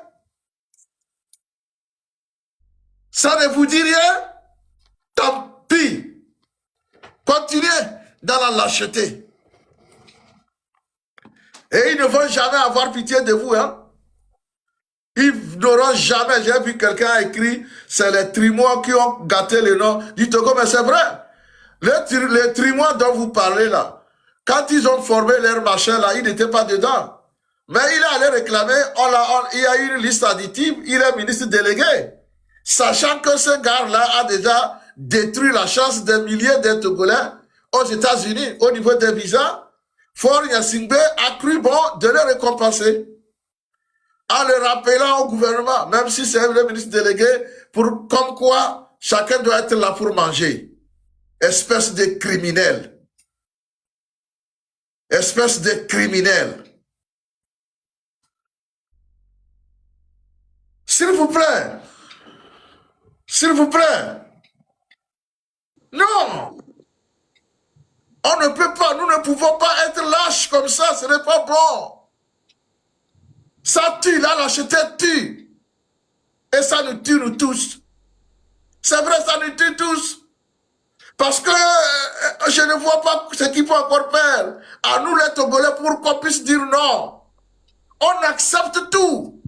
S1: Ça ne vous dit rien? Tant pis. Continuez dans la lâcheté. Et ils ne vont jamais avoir pitié de vous, hein. Ils n'auront jamais, j'ai vu quelqu'un écrit, c'est les Trimois qui ont gâté le nom du Togo, mais c'est vrai. Les Trimois dont vous parlez là, quand ils ont formé leur machin là, ils n'étaient pas dedans. Mais il est allé réclamer, il y a eu une liste additive, il est ministre délégué. Sachant que ce gars-là a déjà détruit la chance des milliers de Togolais aux États-Unis au niveau des visas, Faure Gnassingbé a cru bon de le récompenser en le rappelant au gouvernement, même si c'est le ministre délégué, pour comme quoi chacun doit être là pour manger. Espèce de criminel. Espèce de criminel. S'il vous plaît. S'il vous plaît. Non. On ne peut pas, nous ne pouvons pas être lâches comme ça, ce n'est pas bon. Ça tue, la lâcheté tue. Et ça nous tue, nous tous. C'est vrai, ça nous tue tous. Parce que je ne vois pas ce qu'il faut encore faire. À nous les Togolais pour qu'on puisse dire non. On accepte tout.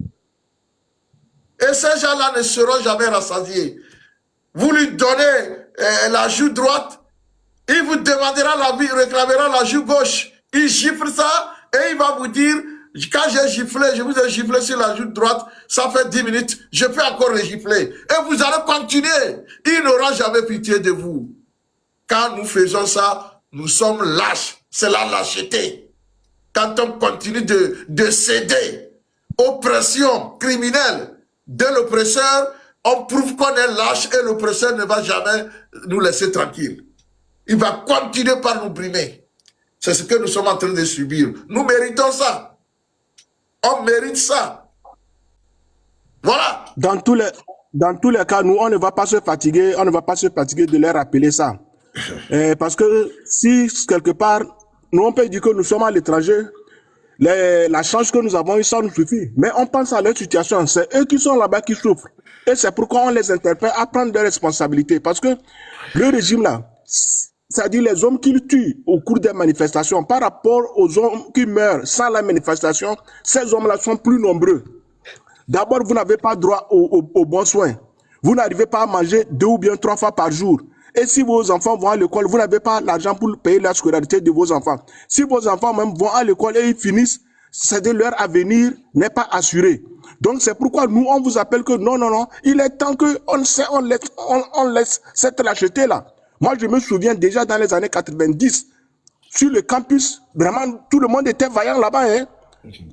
S1: Et ces gens-là ne seront jamais rassasiés. Vous lui donnez la joue droite, il vous demandera la vie, réclamera la joue gauche. Il gifle ça et il va vous dire, quand j'ai giflé, je vous ai giflé sur la joue droite, ça fait 10 minutes, je peux encore le gifler. Et vous allez continuer. Il n'aura jamais pitié de vous. Quand nous faisons ça, nous sommes lâches. C'est la lâcheté. Quand on continue de céder aux pressions criminelles de l'oppresseur, on prouve qu'on est lâche et l'oppresseur ne va jamais nous laisser tranquille. Il va continuer par nous brimer. C'est ce que nous sommes en train de subir. Nous méritons ça. On mérite ça. Voilà.
S2: Dans tous les cas, nous, on ne va pas se fatiguer, de leur rappeler ça. Parce que si, quelque part, nous, on peut dire que nous sommes à l'étranger, la chance que nous avons eu, ça nous suffit. Mais on pense à leur situation. C'est eux qui sont là-bas qui souffrent. Et c'est pourquoi on les interpelle à prendre des responsabilités. Parce que le régime là, c'est-à-dire les hommes qu'ils tuent au cours des manifestations, par rapport aux hommes qui meurent sans la manifestation, ces hommes-là sont plus nombreux. D'abord, vous n'avez pas droit aux bons soins. Vous n'arrivez pas à manger 2 ou bien 3 fois par jour. Et si vos enfants vont à l'école, vous n'avez pas l'argent pour payer la scolarité de vos enfants. Si vos enfants même vont à l'école et ils finissent, c'est-à-dire leur avenir n'est pas assuré. Donc c'est pourquoi nous, on vous appelle que non, il est temps qu'on laisse cette lâcheté-là. Moi, je me souviens déjà dans les années 90, sur le campus, vraiment, tout le monde était vaillant là-bas. Hein?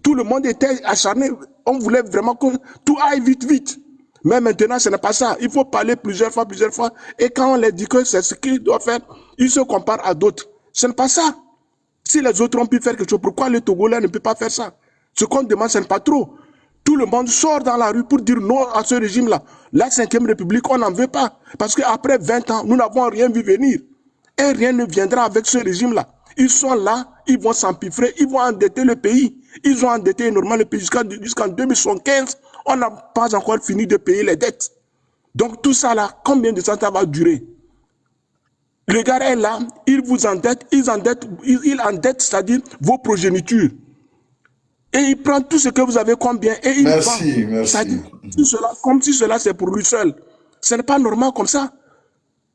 S2: Tout le monde était acharné. On voulait vraiment que tout aille vite. Mais maintenant, ce n'est pas ça. Il faut parler plusieurs fois. Et quand on leur dit que c'est ce qu'ils doivent faire, ils se comparent à d'autres. Ce n'est pas ça. Si les autres ont pu faire quelque chose, pourquoi le Togolais ne peut pas faire ça? Ce qu'on demande, ce n'est pas trop. Tout le monde sort dans la rue pour dire non à ce régime-là. La 5e République, on n'en veut pas. Parce qu'après 20 ans, nous n'avons rien vu venir. Et rien ne viendra avec ce régime-là. Ils sont là, ils vont s'empiffrer, ils vont endetter le pays. Ils ont endetté énormément le pays jusqu'en 2015. On n'a pas encore fini de payer les dettes. Donc tout ça là, combien de temps ça va durer? Le gars est là, il vous endette, il endette, c'est-à-dire vos progénitures. Et il prend tout ce que vous avez comme bien et il vend.
S1: Merci.
S2: Comme si cela c'est pour lui seul. Ce n'est pas normal comme ça.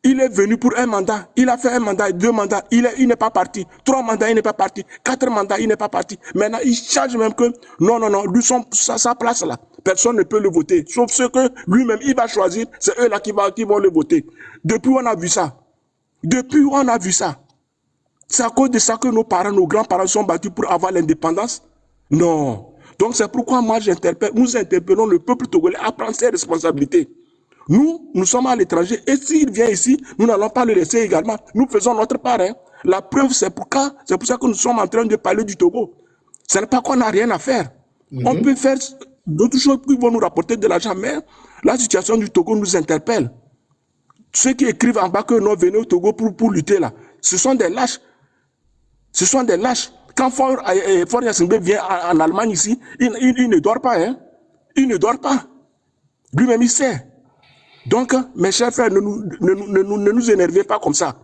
S2: Il est venu pour un mandat. Il a fait un mandat, 2 mandats. Il n'est pas parti. 3 mandats, il n'est pas parti. 4 mandats, il n'est pas parti. Maintenant, il charge même que non, lui, sa place là, personne ne peut le voter. Sauf ceux que lui-même, il va choisir, c'est eux là qui vont le voter. Depuis où on a vu ça? Depuis où on a vu ça? C'est à cause de ça que nos parents, nos grands-parents sont battus pour avoir l'indépendance? Non. Donc c'est pourquoi moi nous interpellons le peuple togolais à prendre ses responsabilités. Nous sommes à l'étranger et s'il vient ici, nous n'allons pas le laisser également. Nous faisons notre part. Hein. La preuve, c'est pour ça que nous sommes en train de parler du Togo. Ce n'est pas qu'on n'a rien à faire. On peut faire d'autres choses qui vont nous rapporter de l'argent, mais la situation du Togo nous interpelle. Ceux qui écrivent en bas que nous venons au Togo pour lutter là, ce sont des lâches. Ce sont des lâches. Quand Faure Gnassingbé vient en Allemagne ici, il ne dort pas. Hein. Il ne dort pas. Lui-même, il sait. Donc, mes chers frères, ne nous énervez pas comme ça.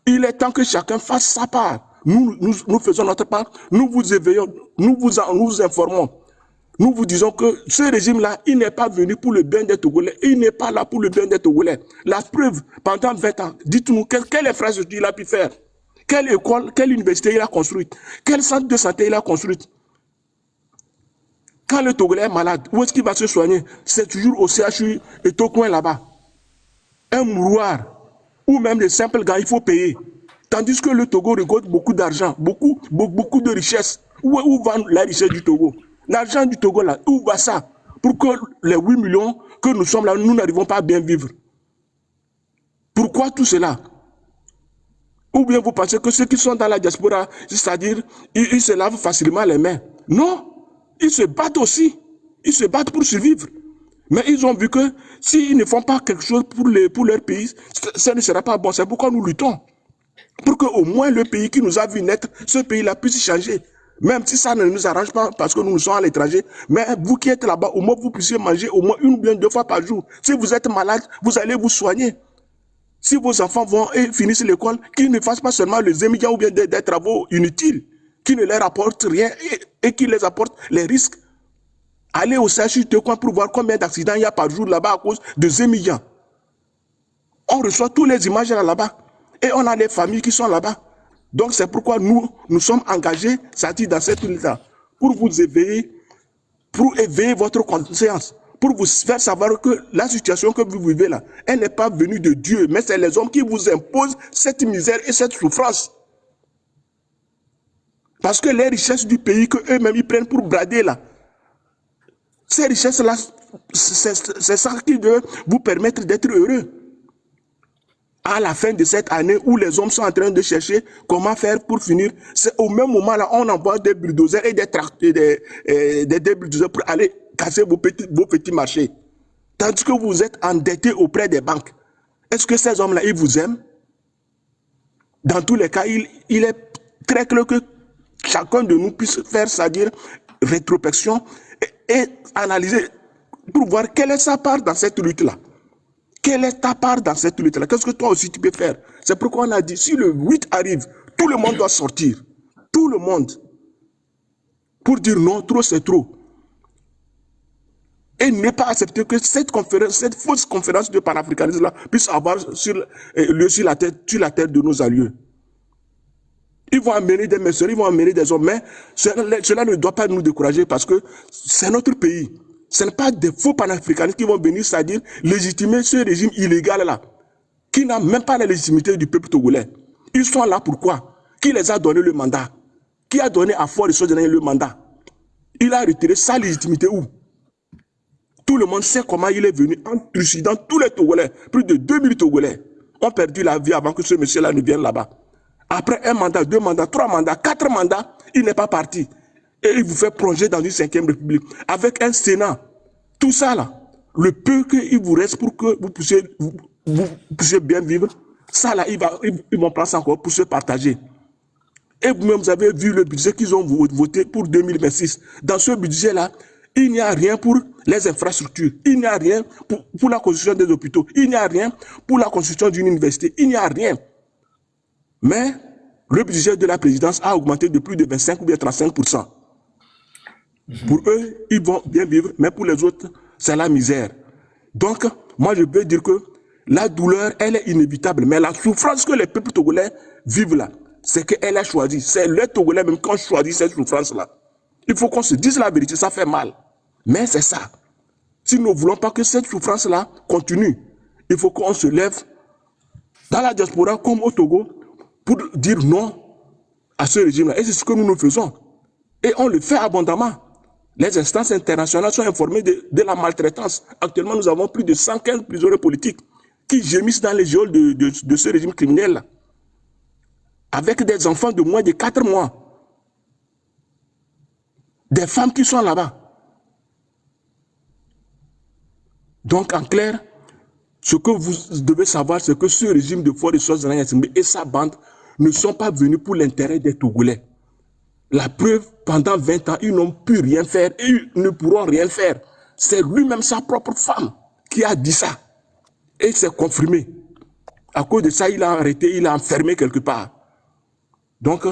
S2: Il est temps que chacun fasse sa part. Nous faisons notre part. Nous vous éveillons, nous vous informons. Nous vous disons que ce régime-là, il n'est pas venu pour le bien des Togolais. Il n'est pas là pour le bien des Togolais. La preuve, pendant 20 ans, dites-nous, quelle infrastructure il a pu faire? Quelle école, quelle université il a construite? Quel centre de santé il a construite? Quand le Togolais est malade, où est-ce qu'il va se soigner? C'est toujours au CHU et au coin là-bas. Un mouroir, ou même les simples gars, il faut payer. Tandis que le Togo récolte beaucoup d'argent, beaucoup de richesses. Où va la richesse du Togo? L'argent du Togo là, où va ça? Pour que les 8 millions que nous sommes là, nous n'arrivons pas à bien vivre. Pourquoi tout cela? Ou bien vous pensez que ceux qui sont dans la diaspora, c'est-à-dire, ils se lavent facilement les mains? Non. Ils se battent aussi. Ils se battent pour survivre. Mais ils ont vu que s'ils ne font pas quelque chose pour leur pays, ça ne sera pas bon. C'est pourquoi nous luttons. Pour qu'au moins le pays qui nous a vu naître, ce pays-là puisse changer. Même si ça ne nous arrange pas parce que nous sommes à l'étranger. Mais vous qui êtes là-bas, au moins vous puissiez manger au moins 1 ou bien 2 fois par jour. Si vous êtes malade, vous allez vous soigner. Si vos enfants vont et finissent l'école, qu'ils ne fassent pas seulement les émigrants ou bien des travaux inutiles, qui ne leur apportent rien et qui les apportent les risques. Allez au CHU pour voir combien d'accidents il y a par jour là-bas à cause des émigrants. On reçoit toutes les images là-bas et on a les familles qui sont là-bas. Donc c'est pourquoi nous sommes engagés, c'est-à-dire dans cette lutte-là, pour vous éveiller, pour éveiller votre conscience, pour vous faire savoir que la situation que vous vivez là, elle n'est pas venue de Dieu, mais c'est les hommes qui vous imposent cette misère et cette souffrance. Parce que les richesses du pays que eux-mêmes ils prennent pour brader là, ces richesses-là, c'est ça qui doit vous permettre d'être heureux. À la fin de cette année où les hommes sont en train de chercher comment faire pour finir, c'est au même moment là, on envoie des bulldozers et des bulldozers pour aller casser vos petits marchés. Tandis que vous êtes endettés auprès des banques. Est-ce que ces hommes-là, ils vous aiment? Dans tous les cas, il est très clair que chacun de nous puisse faire, c'est-à-dire rétrospection et analyser pour voir quelle est sa part dans cette lutte-là. Quelle est ta part dans cette lutte-là? Qu'est-ce que toi aussi tu peux faire? C'est pourquoi on a dit, si le 8 arrive, tout le monde doit sortir. Tout le monde. Pour dire non, trop c'est trop. Et ne pas accepter que cette fausse conférence de panafricanisme-là puisse avoir lieu sur la tête de nos alliés. Ils vont amener des messieurs, ils vont amener des hommes, mais cela ne doit pas nous décourager parce que c'est notre pays. Ce n'est pas des faux panafricanistes qui vont venir, c'est-à-dire légitimer ce régime illégal-là, qui n'a même pas la légitimité du peuple togolais. Ils sont là pourquoi? Qui les a donné le mandat? Qui a donné à Faure Gnassingbé le mandat? Il a retiré sa légitimité où? Tout le monde sait comment il est venu en trucidant tous les Togolais. Plus de 2000 Togolais ont perdu la vie avant que ce monsieur-là ne vienne là-bas. Après 1 mandat, 2 mandats, 3 mandats, 4 mandats, il n'est pas parti. Et il vous fait plonger dans une 5e République. Avec un Sénat. Tout ça là, le peu qu'il vous reste pour que vous puissiez bien vivre, ça là, ils vont prendre ça encore pour se partager. Et vous-même, vous avez vu le budget qu'ils ont voté pour 2026. Dans ce budget-là, il n'y a rien pour les infrastructures. Il n'y a rien pour la construction des hôpitaux. Il n'y a rien pour la construction d'une université. Il n'y a rien. Mais le budget de la présidence a augmenté de plus de 25 ou bien 35%. Pour eux, ils vont bien vivre, mais pour les autres, c'est la misère. Donc, moi, je veux dire que La douleur, elle est inévitable. Mais la souffrance que les peuples togolais vivent là, c'est qu'elle a choisi. C'est les Togolais même qui ont choisi cette souffrance-là. Il faut qu'on se dise la vérité, ça fait mal. Mais c'est ça. Si nous ne voulons pas que cette souffrance-là continue, il faut qu'on se lève dans la diaspora comme au Togo pour dire non à ce régime-là. Et c'est ce que nous faisons. Et on le fait abondamment. Les instances internationales sont informées de la maltraitance. Actuellement, nous avons plus de 115 prisonniers politiques qui gémissent dans les geôles de ce régime criminel-là. Avec des enfants de moins de 4 mois. Des femmes qui sont là-bas. Donc, en clair, ce que vous devez savoir, c'est que ce régime de Faure Essoz-Nanga et sa bande ne sont pas venus pour l'intérêt des Togolais. La preuve, pendant 20 ans, ils n'ont pu rien faire et ils ne pourront rien faire. C'est lui-même, sa propre femme, qui a dit ça. Et c'est confirmé. À cause de ça, il a arrêté, il a enfermé quelque part. Donc,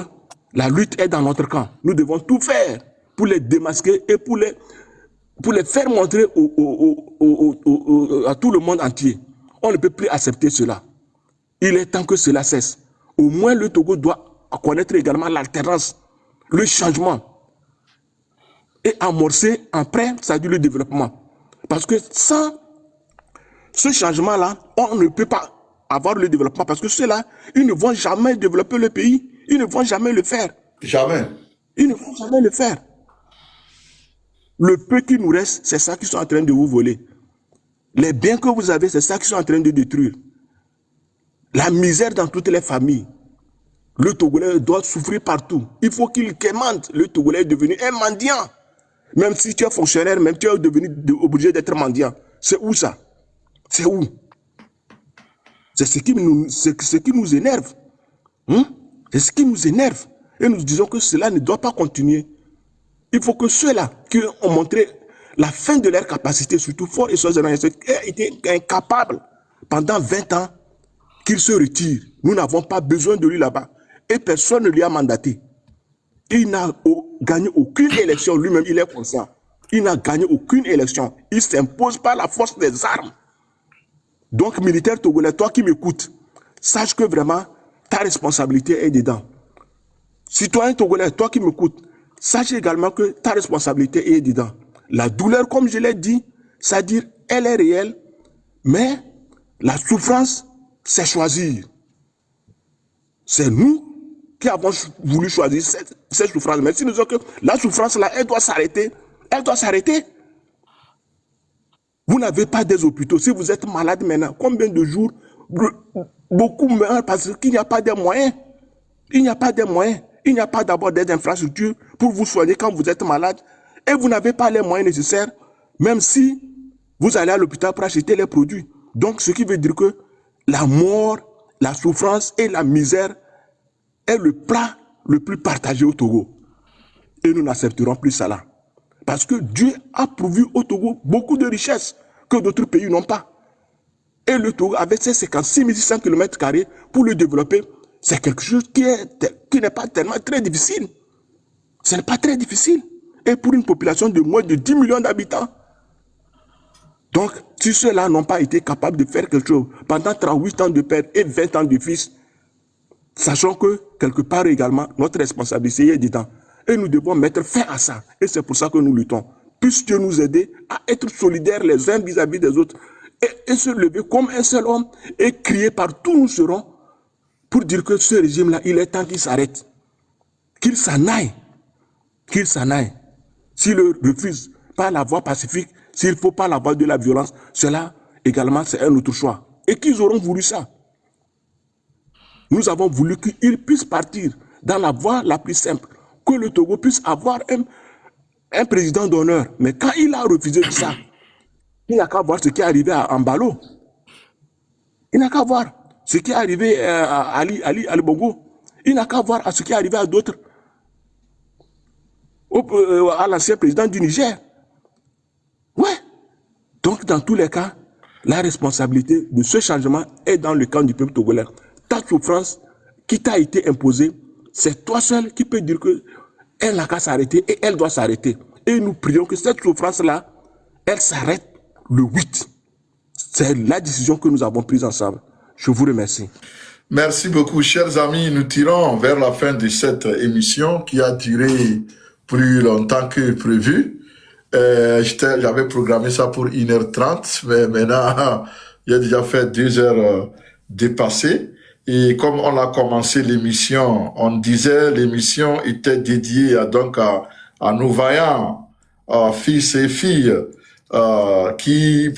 S2: la lutte est dans notre camp. Nous devons tout faire pour les démasquer et pour les faire montrer à tout le monde entier. On ne peut plus accepter cela. Il est temps que cela cesse. Au moins, le Togo doit connaître également l'alternance, le changement et amorcer après, ça dit le développement. Parce que sans ce changement-là, on ne peut pas avoir le développement parce que ceux-là, ils ne vont jamais développer le pays. Ils ne vont jamais le faire.
S1: Jamais.
S2: Ils ne vont jamais le faire. Le peu qui nous reste, c'est ça qu'ils sont en train de vous voler. Les biens que vous avez, c'est ça qu'ils sont en train de détruire. La misère dans toutes les familles. Le Togolais doit souffrir partout. Il faut qu'il quémande. Le Togolais est devenu un mendiant. Même si tu es fonctionnaire, même tu es devenu obligé d'être mendiant. C'est où ça? C'est où? C'est ce qui nous énerve. C'est ce qui nous énerve. Et nous disons que cela ne doit pas continuer. Il faut que ceux-là qui ont montré la fin de leur capacité, surtout Faure Essoz-Nanga, qui a été incapable pendant 20 ans, qu'il se retire. Nous n'avons pas besoin de lui là-bas. Et personne ne lui a mandaté. Il n'a gagné aucune élection. Lui-même, il est conscient. Il n'a gagné aucune élection. Il s'impose par la force des armes. Donc, militaire togolais, toi qui m'écoutes, sache que vraiment, ta responsabilité est dedans. Citoyen togolais, toi qui m'écoutes, sache également que ta responsabilité est dedans. La douleur, comme je l'ai dit, c'est-à-dire, elle est réelle, mais la souffrance, c'est choisir. C'est nous qui avons voulu choisir cette souffrance. Mais si nous disons que la souffrance, là, elle doit s'arrêter, elle doit s'arrêter. Vous n'avez pas des hôpitaux. Si vous êtes malade maintenant, combien de jours? Beaucoup meurent parce qu'il n'y a pas de moyens. Il n'y a pas de moyens. Il n'y a pas d'abord des infrastructures pour vous soigner quand vous êtes malade. Et vous n'avez pas les moyens nécessaires, même si vous allez à l'hôpital pour acheter les produits. Donc, ce qui veut dire que la mort, la souffrance et la misère est le plat le plus partagé au Togo. Et nous n'accepterons plus cela. Parce que Dieu a pourvu au Togo beaucoup de richesses que d'autres pays n'ont pas. Et le Togo, avec ses 56 600 km², pour le développer, c'est quelque chose qui n'est pas tellement très difficile. Ce n'est pas très difficile. Et pour une population de moins de 10 millions d'habitants. Donc, si ceux-là n'ont pas été capables de faire quelque chose pendant 38 ans de père et 20 ans de fils, sachant que, quelque part également, notre responsabilité est dedans. Et nous devons mettre fin à ça. Et c'est pour ça que nous luttons. Puisse Dieu nous aider à être solidaires les uns vis-à-vis des autres et se lever comme un seul homme et crier partout où nous serons pour dire que ce régime-là, il est temps qu'il s'arrête. Qu'il s'en aille. Qu'il s'en aille. S'il refuse par la voie pacifique, s'il faut par la voie de la violence, cela également c'est un autre choix. Et qu'ils auront voulu ça. Nous avons voulu qu'ils puissent partir dans la voie la plus simple, que le Togo puisse avoir un président d'honneur. Mais quand il a refusé de ça, il n'a qu'à voir ce qui est arrivé à Mbalo. Il n'a qu'à voir ce qui est arrivé à Ali Bongo. Il n'a qu'à voir à ce qui est arrivé à d'autres. À l'ancien président du Niger. Ouais. Donc, dans tous les cas, la responsabilité de ce changement est dans le camp du peuple togolais. Ta souffrance qui t'a été imposée, c'est toi seul qui peux dire que elle n'a qu'à s'arrêter et elle doit s'arrêter. Et nous prions que cette souffrance-là, elle s'arrête le 8. C'est la décision que nous avons prise ensemble. Je vous remercie.
S1: Merci beaucoup, chers amis. Nous tirons vers la fin de cette émission qui a duré plus longtemps que prévu. J'avais programmé ça pour 1h30, mais maintenant, il a déjà fait 2 heures dépassées. Et comme on a commencé l'émission, on disait l'émission était dédiée à nos vaillants fils et filles qui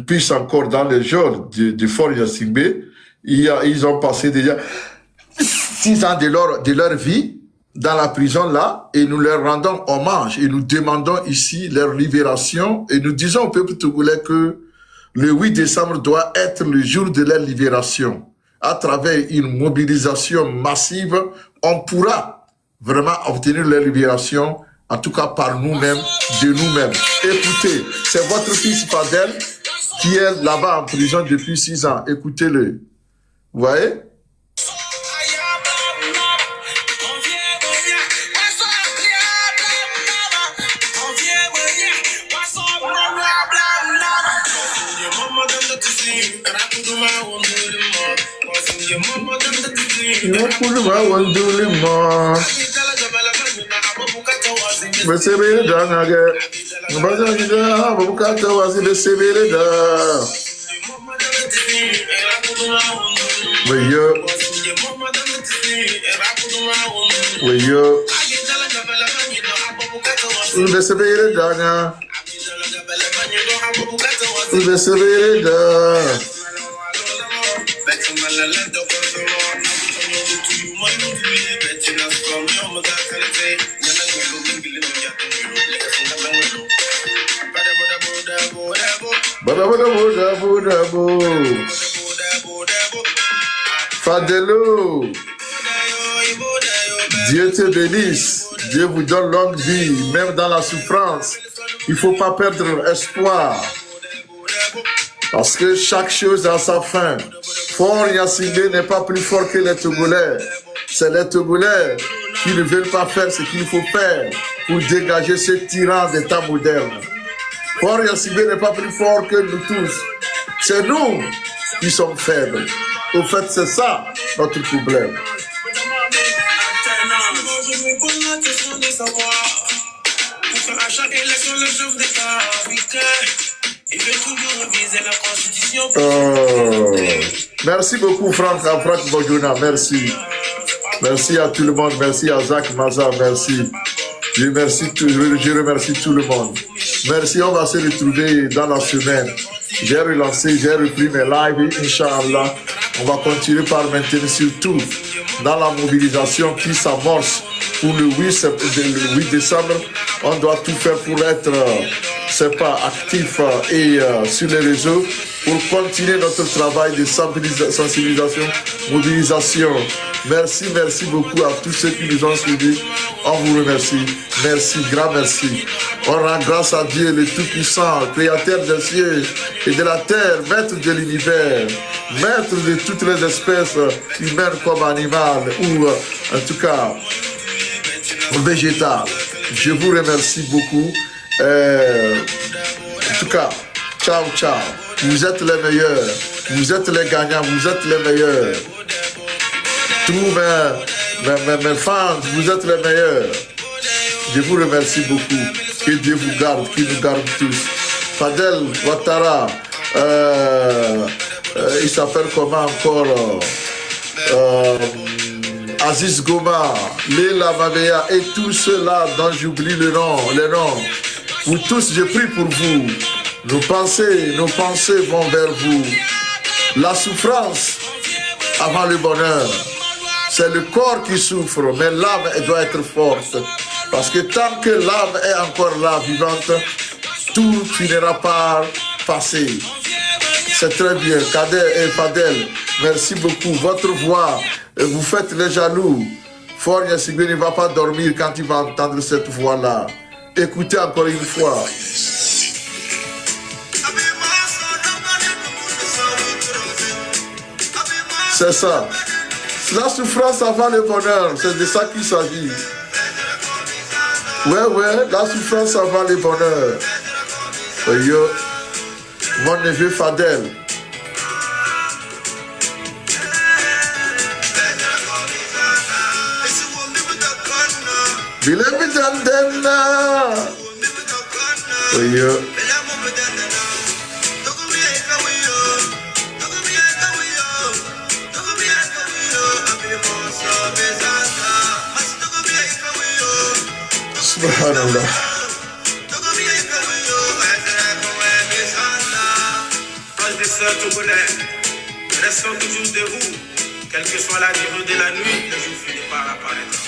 S1: puissent encore dans les jours de Fort Yassingbe. Ils ont passé déjà 6 ans de leur vie dans la prison là, et nous leur rendons hommage et nous demandons ici leur libération, et nous disons au peuple togolais que le 8 décembre doit être le jour de leur libération. À travers une mobilisation massive, on pourra vraiment obtenir leur libération, en tout cas par nous-mêmes, de nous-mêmes. Écoutez, c'est votre fils Fadel qui est là-bas en prison depuis 6 ans. Écoutez-le. Vous voyez? Fadelo, Dieu te bénisse, Dieu vous donne longue vie, même dans la souffrance. Il ne faut pas perdre espoir, parce que chaque chose a sa fin. Fort Yassingbe n'est pas plus fort que les Togolais. C'est les Togolais qui ne veulent pas faire ce qu'il faut faire pour dégager ce tyran d'État moderne. Fort Yassingbe n'est pas plus fort que nous tous. C'est nous qui sommes faibles. Au fait, c'est ça notre problème. Merci beaucoup Franck Bojuna, merci. Merci à tout le monde, merci à Zach Maza, merci. Je remercie tout le monde. Merci, on va se retrouver dans la semaine. J'ai repris mes lives, Inch'Allah. On va continuer par maintenir surtout dans la mobilisation qui s'amorce pour le 8 décembre. On doit tout faire pour être actif et sur les réseaux pour continuer notre travail de sensibilisation, mobilisation. Merci beaucoup à tous ceux qui nous ont suivis. On vous remercie. Merci, grand merci. On rend grâce à Dieu, le Tout-Puissant, Créateur des cieux et de la terre, Maître de l'univers, Maître de toutes les espèces humaines comme animales ou en tout cas végétales. Je vous remercie beaucoup. En tout cas, ciao. Vous êtes les meilleurs. Vous êtes les gagnants. Vous êtes les meilleurs. Tous mes fans, vous êtes les meilleurs. Je vous remercie beaucoup. Que Dieu vous garde, qu'il nous garde tous. Fadel Ouattara, il s'appelle comment encore Aziz Goma, Léla Mabea et tous ceux-là dont j'oublie les noms. Vous tous, je prie pour vous. Nos pensées vont vers vous. La souffrance avant le bonheur. C'est le corps qui souffre, mais l'âme elle doit être forte. Parce que tant que l'âme est encore là, vivante, tout finira par passer. C'est très bien. Kader et Fadel, merci beaucoup. Votre voix, vous faites les jaloux. Fort Yassingbe ne va pas dormir quand il va entendre cette voix-là. Écoutez encore une fois. C'est ça. La souffrance avant le bonheur, c'est de ça qu'il s'agit. Ouais, la souffrance avant le bonheur. Mon neveu Fadel, Subhanallah.
S5: Restons toujours debout, quelle que soit la durée de la nuit, le jour finit par apparaître.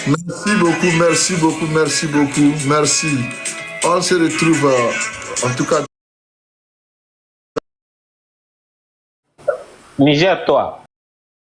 S1: Merci beaucoup, merci beaucoup, merci beaucoup, merci. On se retrouve en tout cas.
S6: Niger, toi.